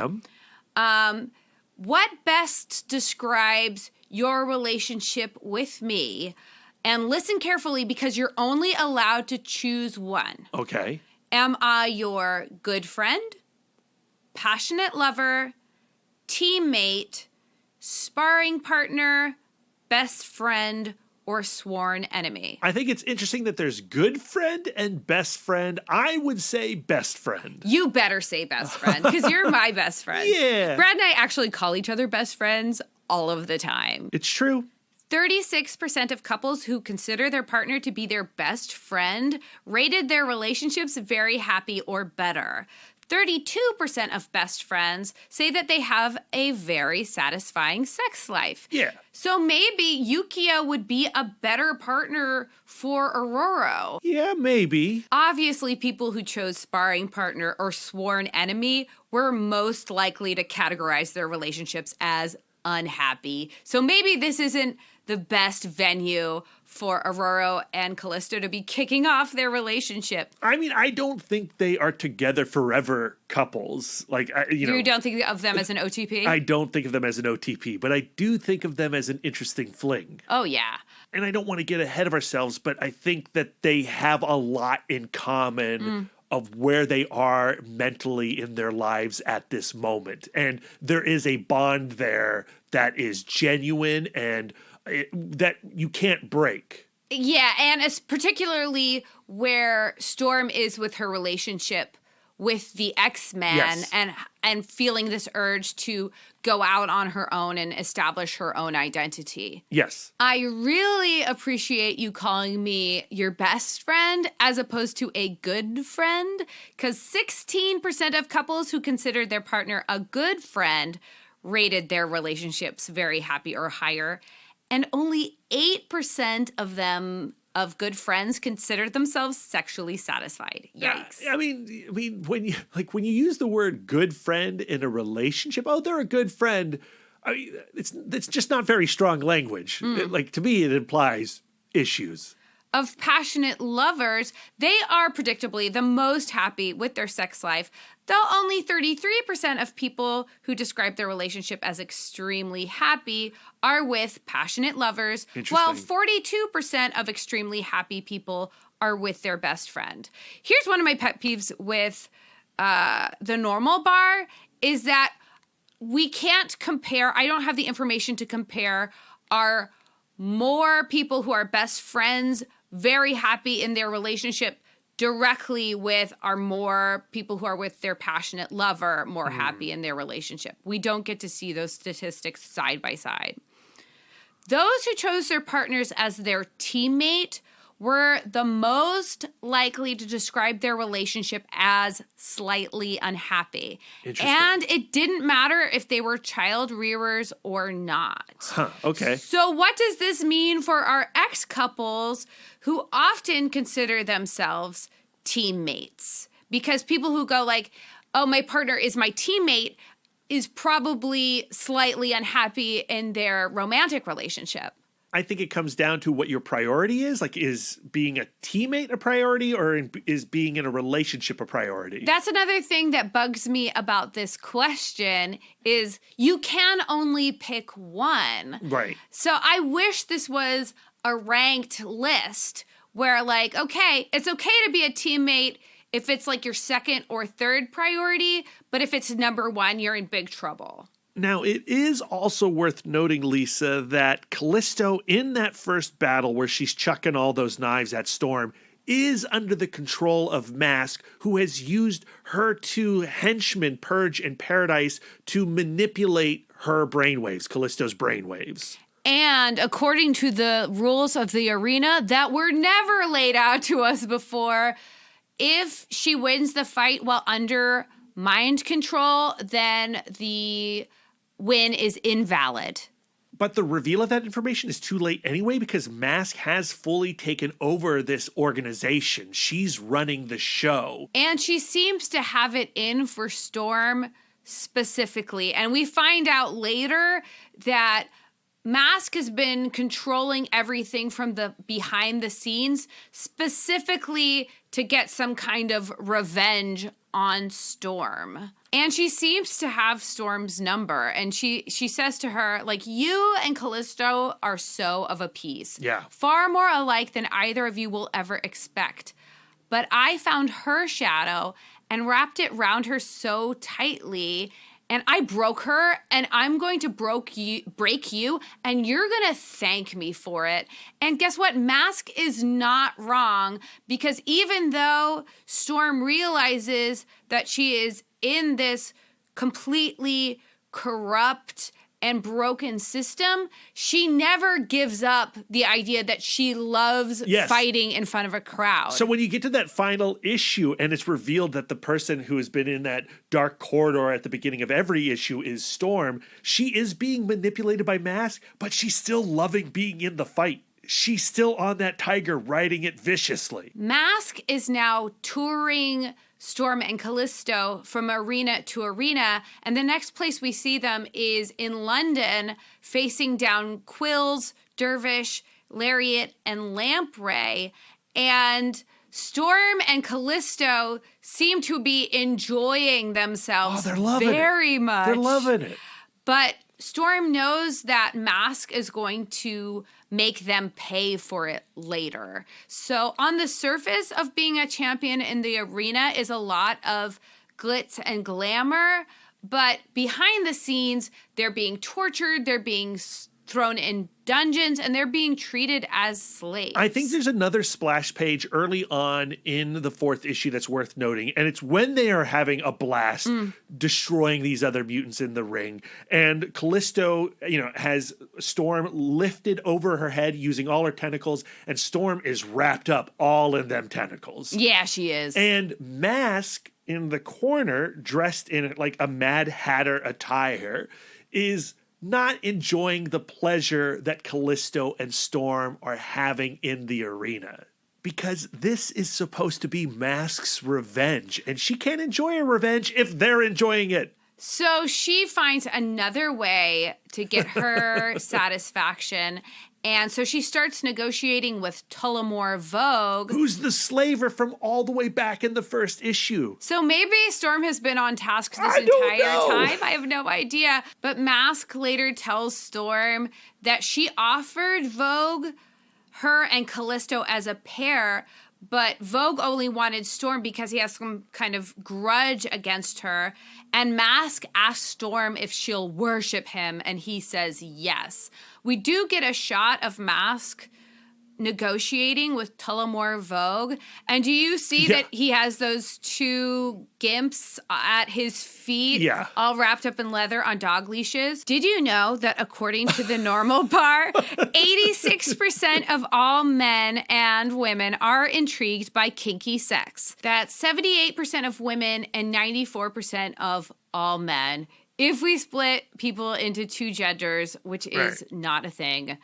am. What best describes your relationship with me? And listen carefully because you're only allowed to choose one. Okay. Am I your good friend, passionate lover, teammate, sparring partner, best friend, or sworn enemy? I think it's interesting that there's good friend and best friend. I would say best friend. You better say best friend, because you're my best friend. Yeah. Brad and I actually call each other best friends all of the time. It's true. 36% of couples who consider their partner to be their best friend rated their relationships very happy or better. 32% of best friends say that they have a very satisfying sex life. Yeah. So maybe Yukio would be a better partner for Ororo. Yeah, maybe. Obviously, people who chose sparring partner or sworn enemy were most likely to categorize their relationships as unhappy. So maybe this isn't the best venue for Ororo and Callisto to be kicking off their relationship. I mean, I don't think they are together forever couples. Like, You don't think of them as an OTP? I don't think of them as an OTP, but I do think of them as an interesting fling. Oh, yeah. And I don't want to get ahead of ourselves, but I think that they have a lot in common of where they are mentally in their lives at this moment. And there is a bond there that is genuine and that you can't break. Yeah, and it's particularly where Storm is with her relationship with the X-Men, Yes. and feeling this urge to go out on her own and establish her own identity. Yes. I really appreciate you calling me your best friend as opposed to a good friend, because 16% of couples who considered their partner a good friend rated their relationships very happy or higher, and only 8% of them of good friends consider themselves sexually satisfied. Yikes. I mean, when you use the word good friend in a relationship, oh, they're a good friend. I mean, it's just not very strong language. To me, it implies issues. Of passionate lovers, they are predictably the most happy with their sex life, though only 33% of people who describe their relationship as extremely happy are with passionate lovers, while 42% of extremely happy people are with their best friend. Here's one of my pet peeves with the Normal Bar is that we can't compare. I don't have the information to compare our more people who are best friends, very happy in their relationship, directly with our more people who are with their passionate lover, more happy in their relationship. We don't get to see those statistics side by side. Those who chose their partners as their teammate were the most likely to describe their relationship as slightly unhappy. And it didn't matter if they were child rearers or not. Huh, okay. So what does this mean for our ex-couples who often consider themselves teammates? Because people who go like, oh, my partner is my teammate, is probably slightly unhappy in their romantic relationship. I think it comes down to what your priority is. Like, is being a teammate a priority, or is being in a relationship a priority? That's another thing that bugs me about this question is you can only pick one. Right. So I wish this was a ranked list where like, okay, it's okay to be a teammate if it's like your second or third priority, but if it's number one, you're in big trouble. Now, it is also worth noting, Lisa, that Callisto, in that first battle where she's chucking all those knives at Storm, is under the control of Mask, who has used her two henchmen, Purge and Paradise, to manipulate her brainwaves, Callisto's brainwaves. And according to the rules of the arena that were never laid out to us before, if she wins the fight while under mind control, then the win is invalid. But the reveal of that information is too late anyway, because Mask has fully taken over this organization. She's running the show. And she seems to have it in for Storm specifically. And we find out later that Mask has been controlling everything from the behind the scenes, specifically to get some kind of revenge on Storm. And she seems to have Storm's number. And she says to her, like, you and Callisto are so of a piece. Yeah. Far more alike than either of you will ever expect. But I found her shadow and wrapped it round her so tightly, and I broke her, and I'm going to break you, and you're going to thank me for it. And guess what? Mask is not wrong, because even though Storm realizes that she is in this completely corrupt and broken system, she never gives up the idea that she loves fighting in front of a crowd. So when you get to that final issue and it's revealed that the person who has been in that dark corridor at the beginning of every issue is Storm, she is being manipulated by Mask, but she's still loving being in the fight. She's still on that tiger, riding it viciously. Mask is now touring Storm and Callisto from arena to arena, and the next place we see them is in London, facing down Quills, Dervish, Lariat, and Lamprey. And Storm and Callisto seem to be enjoying themselves they're loving very it. much. They're loving it. But Storm knows that Mask is going to make them pay for it later. So on the surface of being a champion in the arena is a lot of glitz and glamour, but behind the scenes, they're being tortured, they're being thrown in dungeons, and they're being treated as slaves. I think there's another splash page early on in the fourth issue that's worth noting, and it's when they are having a blast destroying these other mutants in the ring. And Callisto, has Storm lifted over her head using all her tentacles, and Storm is wrapped up all in them tentacles. Yeah, she is. And Mask in the corner, dressed in like a Mad Hatter attire, is not enjoying the pleasure that Callisto and Storm are having in the arena. Because this is supposed to be Mask's revenge, and she can't enjoy her revenge if they're enjoying it. So she finds another way to get her satisfaction, and so she starts negotiating with Tullamore Vogue, who's the slaver from all the way back in the first issue. So maybe Storm has been on task this entire time. I have no idea. But Mask later tells Storm that she offered Vogue her and Callisto as a pair, but Vogue only wanted Storm because he has some kind of grudge against her. And Mask asks Storm if she'll worship him, and he says yes. We do get a shot of Mask negotiating with Tullamore Vogue. And do you see that he has those two gimps at his feet, all wrapped up in leather on dog leashes? Did you know that according to the Normal Bar, 86% of all men and women are intrigued by kinky sex? That's 78% of women and 94% of all men. If we split people into two genders, which is not a thing,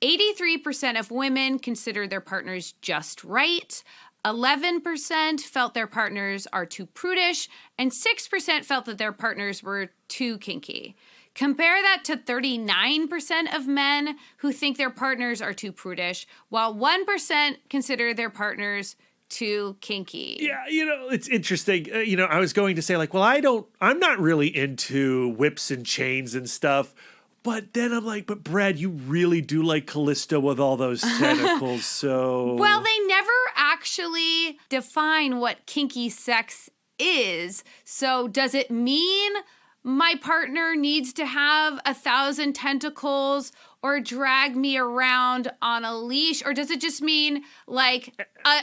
83% of women consider their partners just right, 11% felt their partners are too prudish, and 6% felt that their partners were too kinky. Compare that to 39% of men who think their partners are too prudish, while 1% consider their partners too kinky. Yeah, it's interesting. I was going to say I'm not really into whips and chains and stuff. But then I'm like, but Brad, you really do like Callisto with all those tentacles, so... Well, they never actually define what kinky sex is. So does it mean my partner needs to have 1,000 tentacles or drag me around on a leash? Or does it just mean like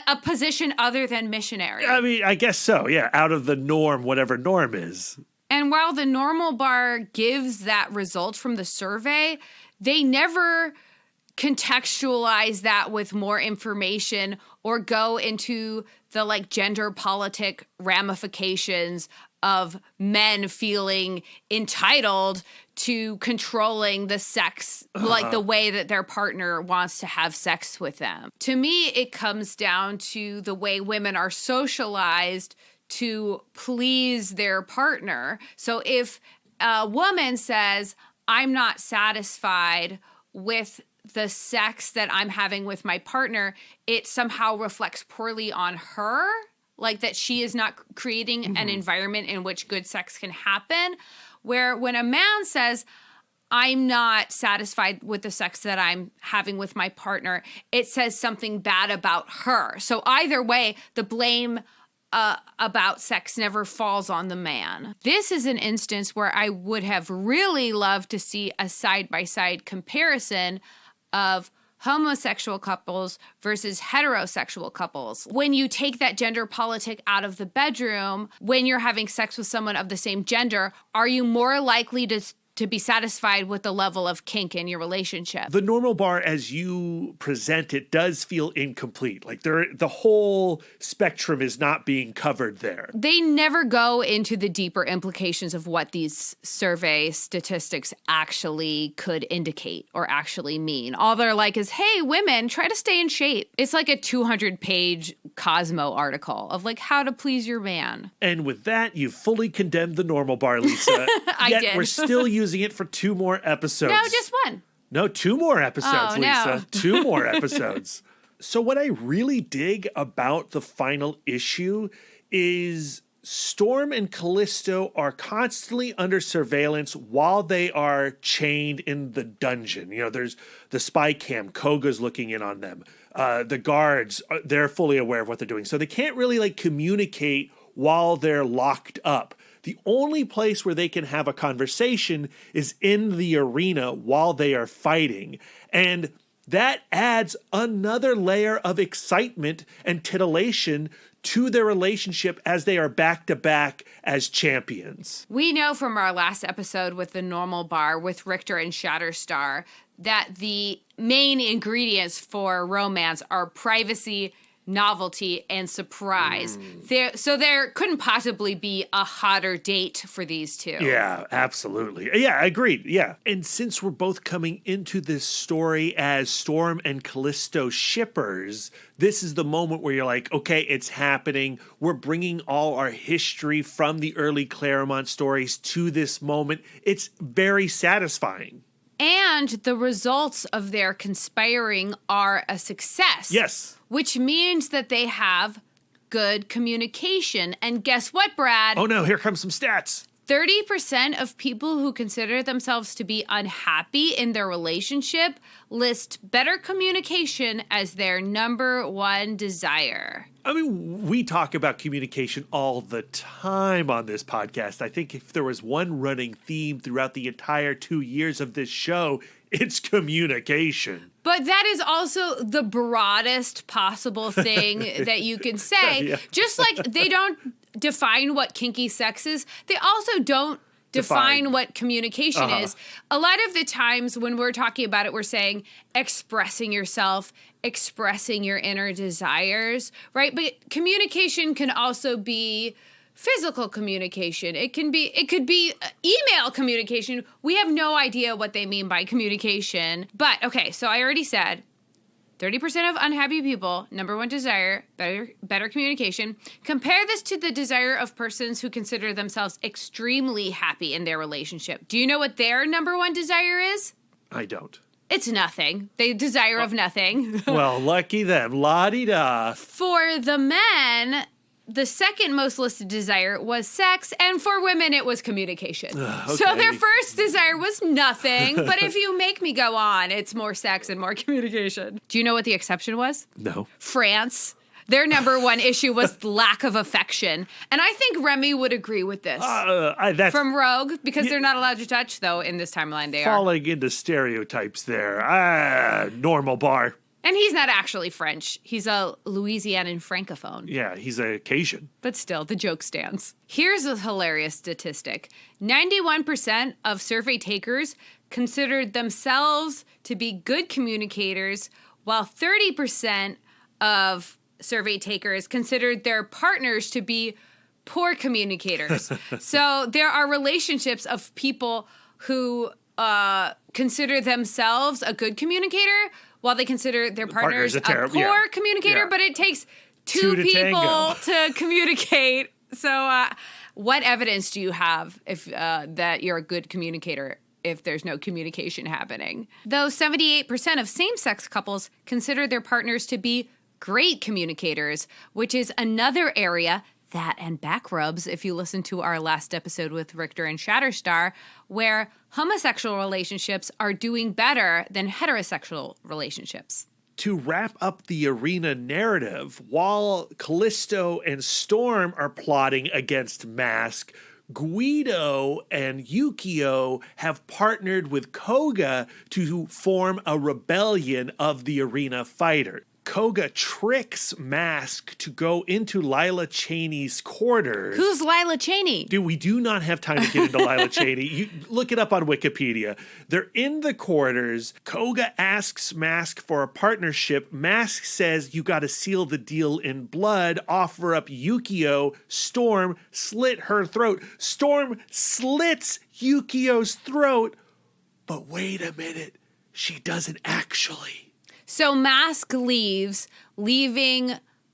a position other than missionary? I mean, I guess so, yeah. Out of the norm, whatever norm is. And while the Normal Bar gives that result from the survey, they never contextualize that with more information or go into the gender politic ramifications of men feeling entitled to controlling the sex, the way that their partner wants to have sex with them. To me, it comes down to the way women are socialized to please their partner. So if a woman says, I'm not satisfied with the sex that I'm having with my partner, it somehow reflects poorly on her, like that she is not creating an environment in which good sex can happen. Where when a man says, I'm not satisfied with the sex that I'm having with my partner, it says something bad about her. So either way, the blame about sex never falls on the man. This is an instance where I would have really loved to see a side-by-side comparison of homosexual couples versus heterosexual couples. When you take that gender politic out of the bedroom, when you're having sex with someone of the same gender, are you more likely to be satisfied with the level of kink in your relationship? The Normal Bar, as you present it, does feel incomplete. Like the whole spectrum is not being covered there. They never go into the deeper implications of what these survey statistics actually could indicate or actually mean. All they're like is, hey, women, try to stay in shape. It's like a 200-page Cosmo article of how to please your man. And with that, you fully condemned the Normal Bar, Lisa. I did. We're still using it for 2 more episodes. No, just 1. No, 2 more episodes, Lisa. No. 2 more episodes. So what I really dig about the final issue is Storm and Callisto are constantly under surveillance while they are chained in the dungeon. There's the spy cam. Koga's looking in on them. The guards, they're fully aware of what they're doing. So they can't really communicate while they're locked up. The only place where they can have a conversation is in the arena while they are fighting. And that adds another layer of excitement and titillation to their relationship as they are back-to-back as champions. We know from our last episode with the Normal Bar with Richter and Shatterstar that the main ingredients for romance are privacy, novelty, and surprise. There couldn't possibly be a hotter date for these two. Yeah, absolutely. Yeah, agreed. Yeah. And since we're both coming into this story as Storm and Callisto shippers, this is the moment where you're like, okay, it's happening. We're bringing all our history from the early Claremont stories to this moment. It's very satisfying. And the results of their conspiring are a success. Yes. Which means that they have good communication. And guess what, Brad? Oh no, here comes some stats. 30% of people who consider themselves to be unhappy in their relationship list better communication as their number one desire. I mean, we talk about communication all the time on this podcast. I think if there was one running theme throughout the entire 2 years of this show, It's communication. But that is also the broadest possible thing that you can say. Yeah. Just like they don't define what kinky sex is, they also don't define what communication is. A lot of the times when we're talking about it, we're saying expressing yourself, expressing your inner desires, right? But communication can also be physical communication. It could be email communication. We have no idea what they mean by communication. But okay, so I already said 30% of unhappy people, number one desire, better communication. Compare this to the desire of persons who consider themselves extremely happy in their relationship. Do you know what their number one desire is? I don't. It's nothing. They desire of nothing. Well, lucky them. La-di-da. For the men, the second most listed desire was sex, and for women, it was communication. Okay. So their first desire was nothing, but if you make me go on, it's more sex and more communication. Do you know what the exception was? No. France. Their number one issue was lack of affection. And I think Remy would agree with this. That's From Rogue, because they're not allowed to touch, though, in this timeline they are. falling into stereotypes there. Normal bar. And he's not actually French. He's a Louisianan francophone. Yeah, he's a Cajun. But still, the joke stands. Here's a hilarious statistic. 91% of survey takers considered themselves to be good communicators, while 30% of survey takers considered their partners to be poor communicators. So there are relationships of people who consider themselves a good communicator, while they consider their partners a poor communicator, but it takes two people to communicate. So what evidence do you have if that you're a good communicator if there's no communication happening? Though 78% of same-sex couples consider their partners to be great communicators, which is another area, that and back rubs, if you listen to our last episode with Richter and Shatterstar, where homosexual relationships are doing better than heterosexual relationships. To wrap up the arena narrative, while Callisto and Storm are plotting against Mask, Guido and Yukio have partnered with Koga to form a rebellion of the arena fighter. Koga tricks Mask to go into Lila Cheney's quarters. Who's Lila Cheney? Dude, we do not have time to get into Lila Cheney. You look it up on Wikipedia. They're in the quarters. Koga asks Mask for a partnership. Mask says you got to seal the deal in blood. Offer up Yukio. Storm slit her throat. Storm slits Yukio's throat. But wait a minute. She doesn't actually. So Mask leaves, leaving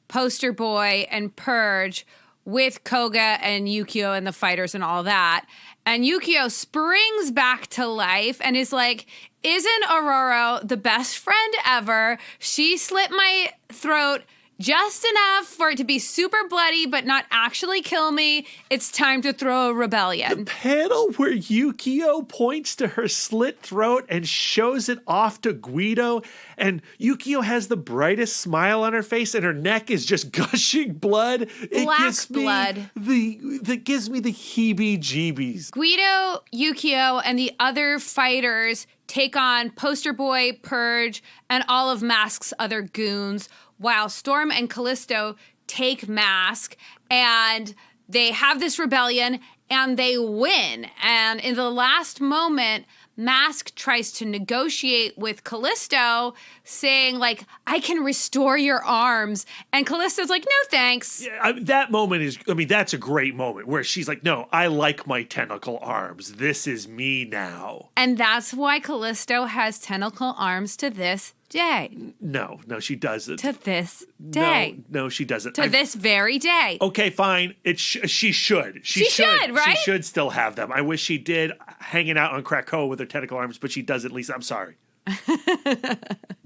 Poster Boy and Purge with Koga and Yukio and the fighters and all that. And Yukio springs back to life and is like, isn't Ororo the best friend ever? She slit my throat just enough for it to be super bloody, but not actually kill me. It's time to throw a rebellion. The panel where Yukio points to her slit throat and shows it off to Guido, and Yukio has the brightest smile on her face, and her neck is just gushing blood. Black blood. That gives me the heebie-jeebies. Guido, Yukio, and the other fighters take on Poster Boy, Purge, and all of Mask's other goons, while Storm and Callisto take Mask, and they have this rebellion, and they win. And in the last moment, Mask tries to negotiate with Callisto, saying, like, I can restore your arms. And Callisto's like, no, thanks. Yeah, that moment is, that's a great moment where she's like, no, I like my tentacle arms. This is me now. And that's why Callisto has tentacle arms to this day. No, she doesn't. To this day. No, she doesn't. To this very day. Okay, fine. She should. She should, right? She should still have them. I wish she did, hanging out on Krakoa with her tentacle arms, but she doesn't, Lisa. I'm sorry.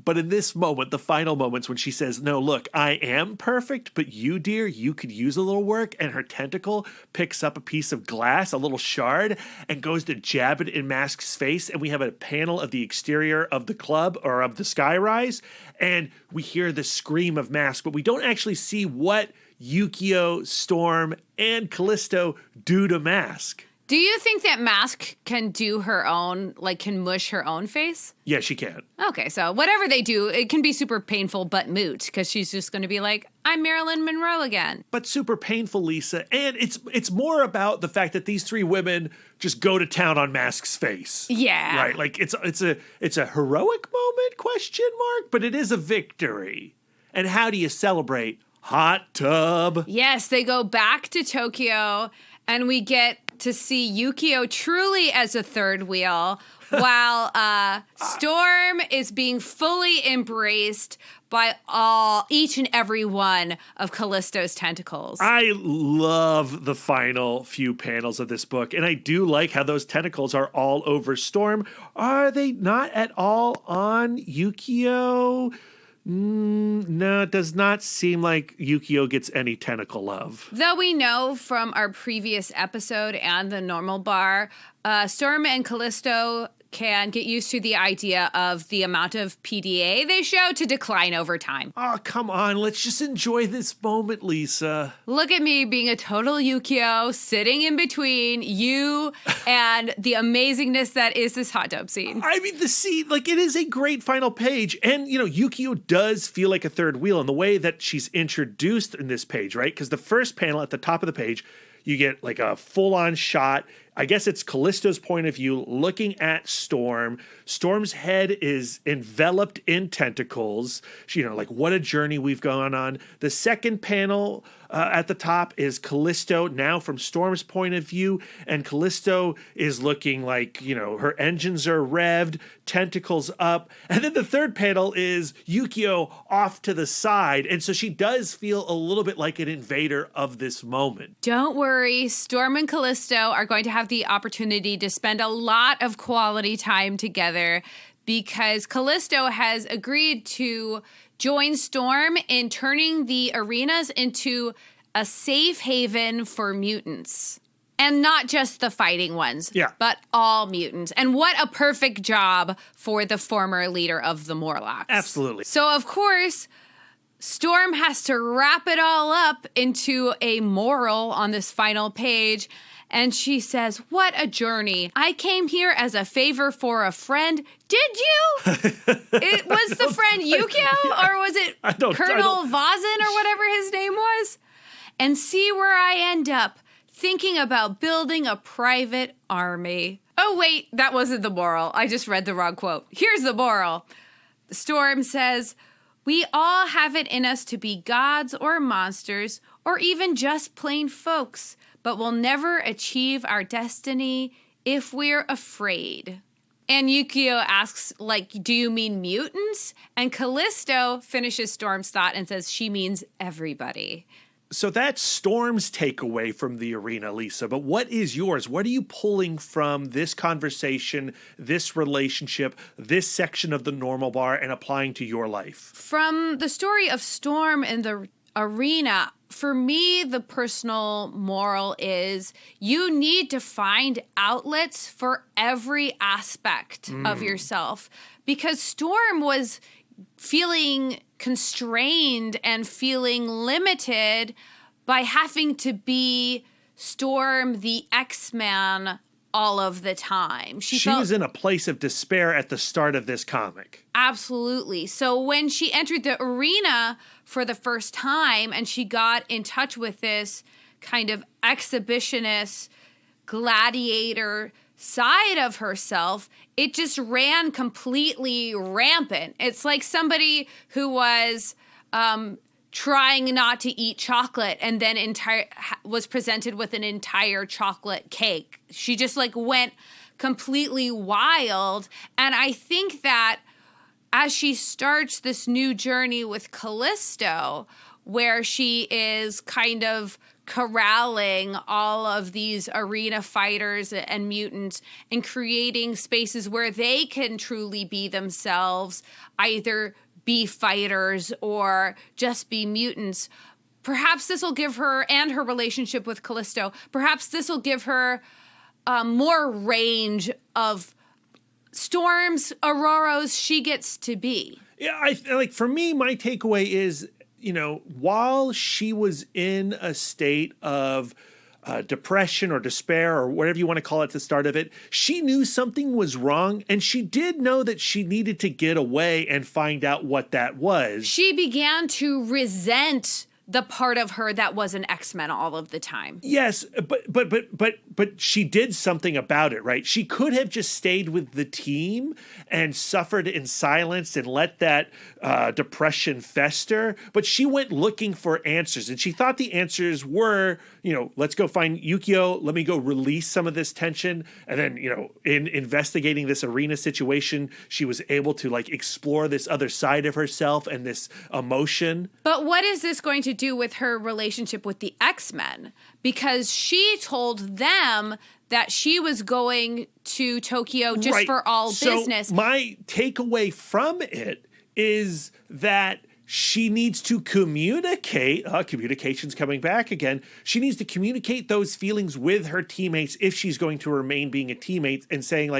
But in this moment, the final moments when she says, no, look, I am perfect, but you, dear, you could use a little work, and her tentacle picks up a piece of glass, a little shard, and goes to jab it in Mask's face, and we have a panel of the exterior of the club, or of the skyrise, and we hear the scream of Mask, but we don't actually see what Yukio, Storm, and Callisto do to Mask. Do you think that Mask can do her own, like can mush her own face? Yeah, she can. Okay, so whatever they do, it can be super painful but moot because she's just going to be like, I'm Marilyn Monroe again. But super painful, Lisa. And it's more about the fact that these three women just go to town on Mask's face. Yeah. Right? Like it's a heroic moment, question mark, but it is a victory. And how do you celebrate? Hot tub. Yes, they go back to Tokyo and we get to see Yukio truly as a third wheel while Storm is being fully embraced by each and every one of Callisto's tentacles. I love the final few panels of this book, and I do like how those tentacles are all over Storm. Are they not at all on Yukio? No, it does not seem like Yukio gets any tentacle love. Though we know from our previous episode and the normal bar, Storm and Callisto can get used to the idea of the amount of PDA they show to decline over time. Oh, come on. Let's just enjoy this moment, Lisa. Look at me being a total Yukio, sitting in between you and the amazingness that is this hot tub scene. I mean, the scene, like, it is a great final page. And, you know, Yukio does feel like a third wheel in the way that she's introduced in this page, right? Because the first panel at the top of the page, you get like a full-on shot. I guess it's Callisto's point of view looking at Storm. Storm's head is enveloped in tentacles. She, you know, like what a journey we've gone on. The second panel at the top is Callisto now from Storm's point of view. And Callisto is looking like, you know, her engines are revved, tentacles up. And then the third panel is Yukio off to the side. And so she does feel a little bit like an invader of this moment. Don't worry, Storm and Callisto are going to have the opportunity to spend a lot of quality time together because Callisto has agreed to join Storm in turning the arenas into a safe haven for mutants. And not just the fighting ones, but all mutants. And what a perfect job for the former leader of the Morlocks. Absolutely. So, of course, Storm has to wrap it all up into a moral on this final page. And she says, what a journey. I came here as a favor for a friend. Did you? It was the friend Yukio? Or was it Colonel Vazin or whatever his name was? And see where I end up, thinking about building a private army. Oh, wait, that wasn't the moral. I just read the wrong quote. Here's the moral. Storm says, we all have it in us to be gods or monsters or even just plain folks, but we'll never achieve our destiny if we're afraid. And Yukio asks, like, do you mean mutants? And Callisto finishes Storm's thought and says she means everybody. So that's Storm's takeaway from the arena, Lisa. But what is yours? What are you pulling from this conversation, this relationship, this section of the normal bar and applying to your life? From the story of Storm in the arena, for me, the personal moral is you need to find outlets for every aspect of yourself. Because Storm was feeling constrained and feeling limited by having to be Storm the X-Man all of the time. She was in a place of despair at the start of this comic. Absolutely. So when she entered the arena for the first time and she got in touch with this kind of exhibitionist gladiator side of herself, it just ran completely rampant. It's like somebody who was trying not to eat chocolate and then was presented with an entire chocolate cake. She just like went completely wild. And I think that as she starts this new journey with Callisto, where she is kind of corralling all of these arena fighters and mutants and creating spaces where they can truly be themselves, either be fighters or just be mutants. Perhaps this will give her, and her relationship with Callisto, perhaps this will give her more range of Storms, Ororos she gets to be. Yeah, for me, my takeaway is, you know, while she was in a state of depression or despair or whatever you want to call it at the start of it. She knew something was wrong, and she did know that she needed to get away and find out what that was. She began to resent the part of her that was an X-Men all of the time. Yes, but she did something about it, right? She could have just stayed with the team and suffered in silence and let that depression fester. But she went looking for answers, and she thought the answers were, let's go find Yukio. Let me go release some of this tension. And then, in investigating this arena situation, she was able to explore this other side of herself and this emotion. But what is this going to do with her relationship with the X-Men? Because she told them that she was going to Tokyo just for all business. So my takeaway from it is that she needs to communicate. Communication's coming back again. She needs to communicate those feelings with her teammates if she's going to remain being a teammate, and saying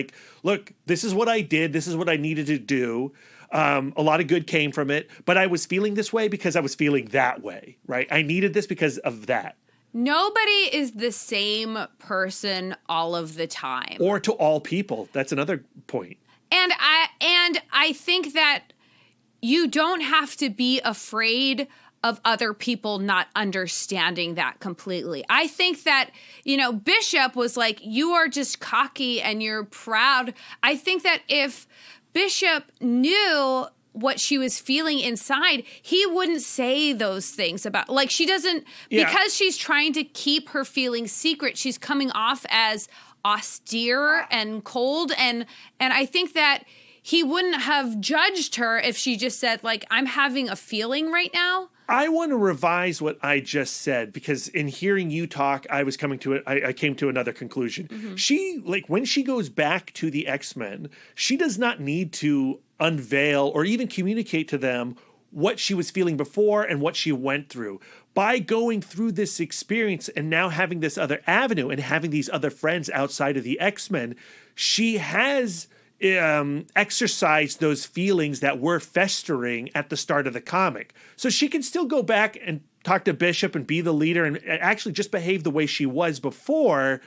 look, this is what I did. This is what I needed to do. A lot of good came from it, but I was feeling this way because I was feeling that way, right? I needed this because of that. Nobody is the same person all of the time. Or to all people. That's another point. And I think that you don't have to be afraid of other people not understanding that completely. I think that, Bishop was like, you are just cocky and you're proud. I think that if Bishop knew what she was feeling inside, he wouldn't say those things about, she doesn't, because she's trying to keep her feelings secret, she's coming off as austere and cold. And I think that he wouldn't have judged her if she just said, I'm having a feeling right now. I want to revise what I just said, because in hearing you talk, I came to another conclusion. Mm-hmm. She, when she goes back to the X-Men, she does not need to unveil or even communicate to them what she was feeling before and what she went through. By going through this experience and now having this other avenue and having these other friends outside of the X-Men, she has exercise those feelings that were festering at the start of the comic. So she can still go back and talk to Bishop and be the leader and actually just behave the way she was before,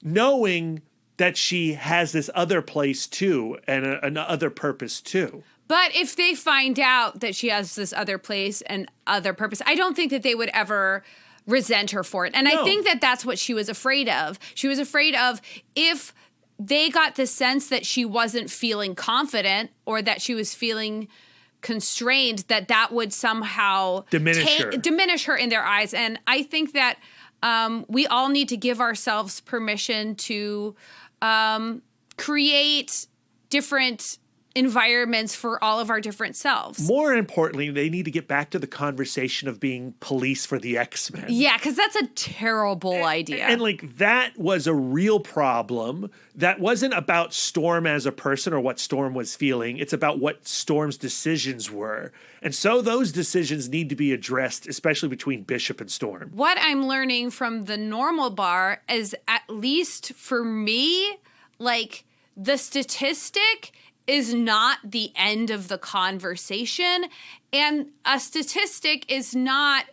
knowing that she has this other place too and an other purpose too. But if they find out that she has this other place and other purpose, I don't think that they would ever resent her for it. And I think that that's what she was afraid of. She was afraid of, if they got the sense that she wasn't feeling confident or that she was feeling constrained, that would somehow diminish her in their eyes. And I think that we all need to give ourselves permission to create different environments for all of our different selves. More importantly, they need to get back to the conversation of being police for the X-Men. Yeah, because that's a terrible idea. And that was a real problem. That wasn't about Storm as a person or what Storm was feeling. It's about what Storm's decisions were. And so those decisions need to be addressed, especially between Bishop and Storm. What I'm learning from the normal bar is, at least for me, the statistic is not the end of the conversation, and a statistic is not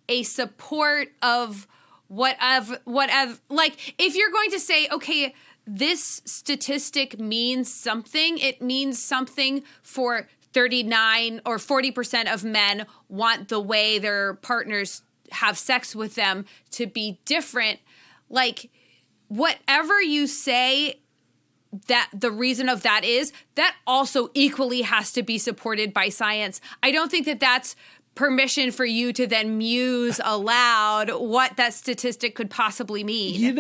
a support of whatever. If you're going to say, okay, this statistic means something, it means something for 39 or 40% of men want the way their partners have sex with them to be different. Whatever you say that the reason of that is, that also equally has to be supported by science. I don't think that that's permission for you to then muse aloud what that statistic could possibly mean.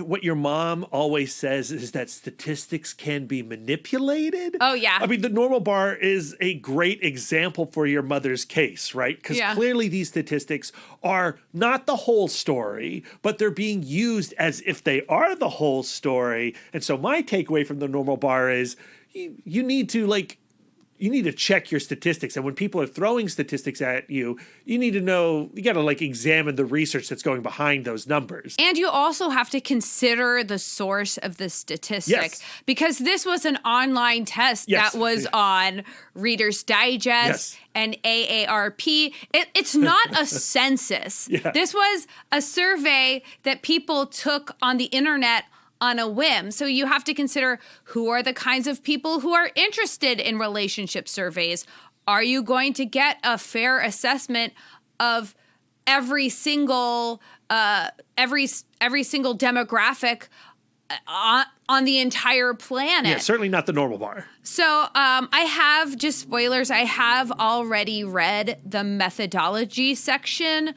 What your mom always says is that statistics can be manipulated. Oh, yeah. I mean, the normal bar is a great example for your mother's case, right? Because clearly these statistics are not the whole story, but they're being used as if they are the whole story. And so my takeaway from the normal bar is you need to you need to check your statistics. And when people are throwing statistics at you, you need to know, you got to like examine the research that's going behind those numbers. And you also have to consider the source of the statistic. Yes. Because this was an online test Yes. that was on Reader's Digest and AARP. It's not a census. Yeah. This was a survey that people took on the internet on a whim. So you have to consider, who are the kinds of people who are interested in relationship surveys? Are you going to get a fair assessment of every single demographic on the entire planet? Yeah, certainly not the normal bar. So I have, just spoilers, I have already read the methodology section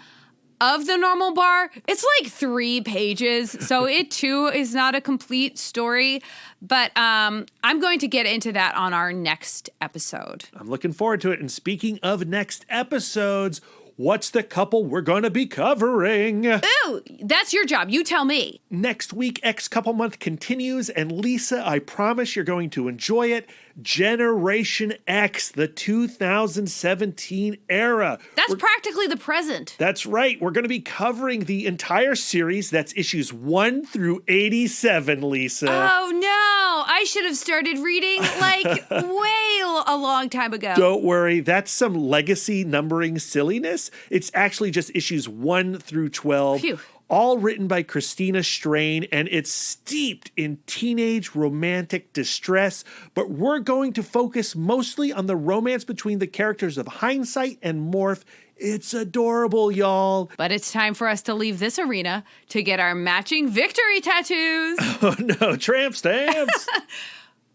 of the normal bar. It's like 3 pages, so it too is not a complete story, but I'm going to get into that on our next episode. I'm looking forward to it. And speaking of next episodes, what's the couple we're going to be covering? Ooh, that's your job. You tell me. Next week, X Couple Month continues, and Lisa, I promise you're going to enjoy it. Generation X, the 2017 era. That's practically the present. That's right. We're going to be covering the entire series. That's issues 1 through 87, Lisa. Oh, no. I should have started reading like way a long time ago. Don't worry. That's some legacy numbering silliness. It's actually just issues 1 through 12. Phew. All written by Christina Strain, and it's steeped in teenage romantic distress, but we're going to focus mostly on the romance between the characters of Hindsight and Morph. It's adorable, y'all. But it's time for us to leave this arena to get our matching victory tattoos. Oh no, tramp stamps!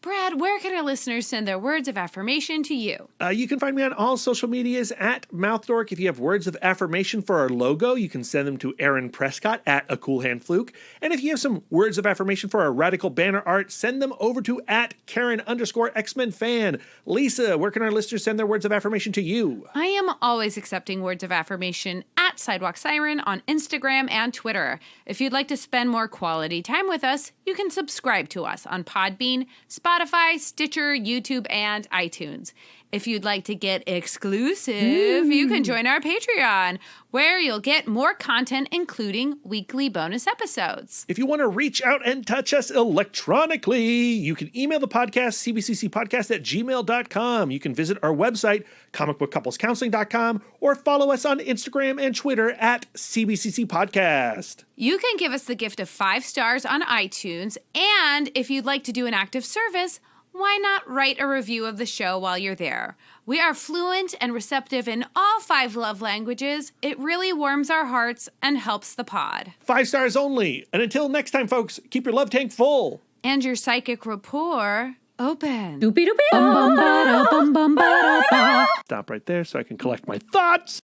Brad, where can our listeners send their words of affirmation to you? You can find me on all social medias at MouthDork. If you have words of affirmation for our logo, you can send them to Aaron Prescott at A Cool Hand Fluke. And if you have some words of affirmation for our radical banner art, send them over to at Karen_X-Men fan. Lisa, where can our listeners send their words of affirmation to you? I am always accepting words of affirmation at Sidewalk Siren on Instagram and Twitter. If you'd like to spend more quality time with us, you can subscribe to us on Podbean, Spotify, Stitcher, YouTube, and iTunes. If you'd like to get exclusive, you can join our Patreon, where you'll get more content, including weekly bonus episodes. If you want to reach out and touch us electronically, you can email the podcast, cbccpodcast@gmail.com. You can visit our website, comicbookcouplescounseling.com, or follow us on Instagram and Twitter at CBCC Podcast. You can give us the gift of 5 stars on iTunes, and if you'd like to do an active service, why not write a review of the show while you're there? We are fluent and receptive in all 5 love languages. It really warms our hearts and helps the pod. 5 stars only. And until next time, folks, keep your love tank full. And your psychic rapport open. Doopy doopy. Bum bum ba da bum bum ba da ba. Stop right there so I can collect my thoughts.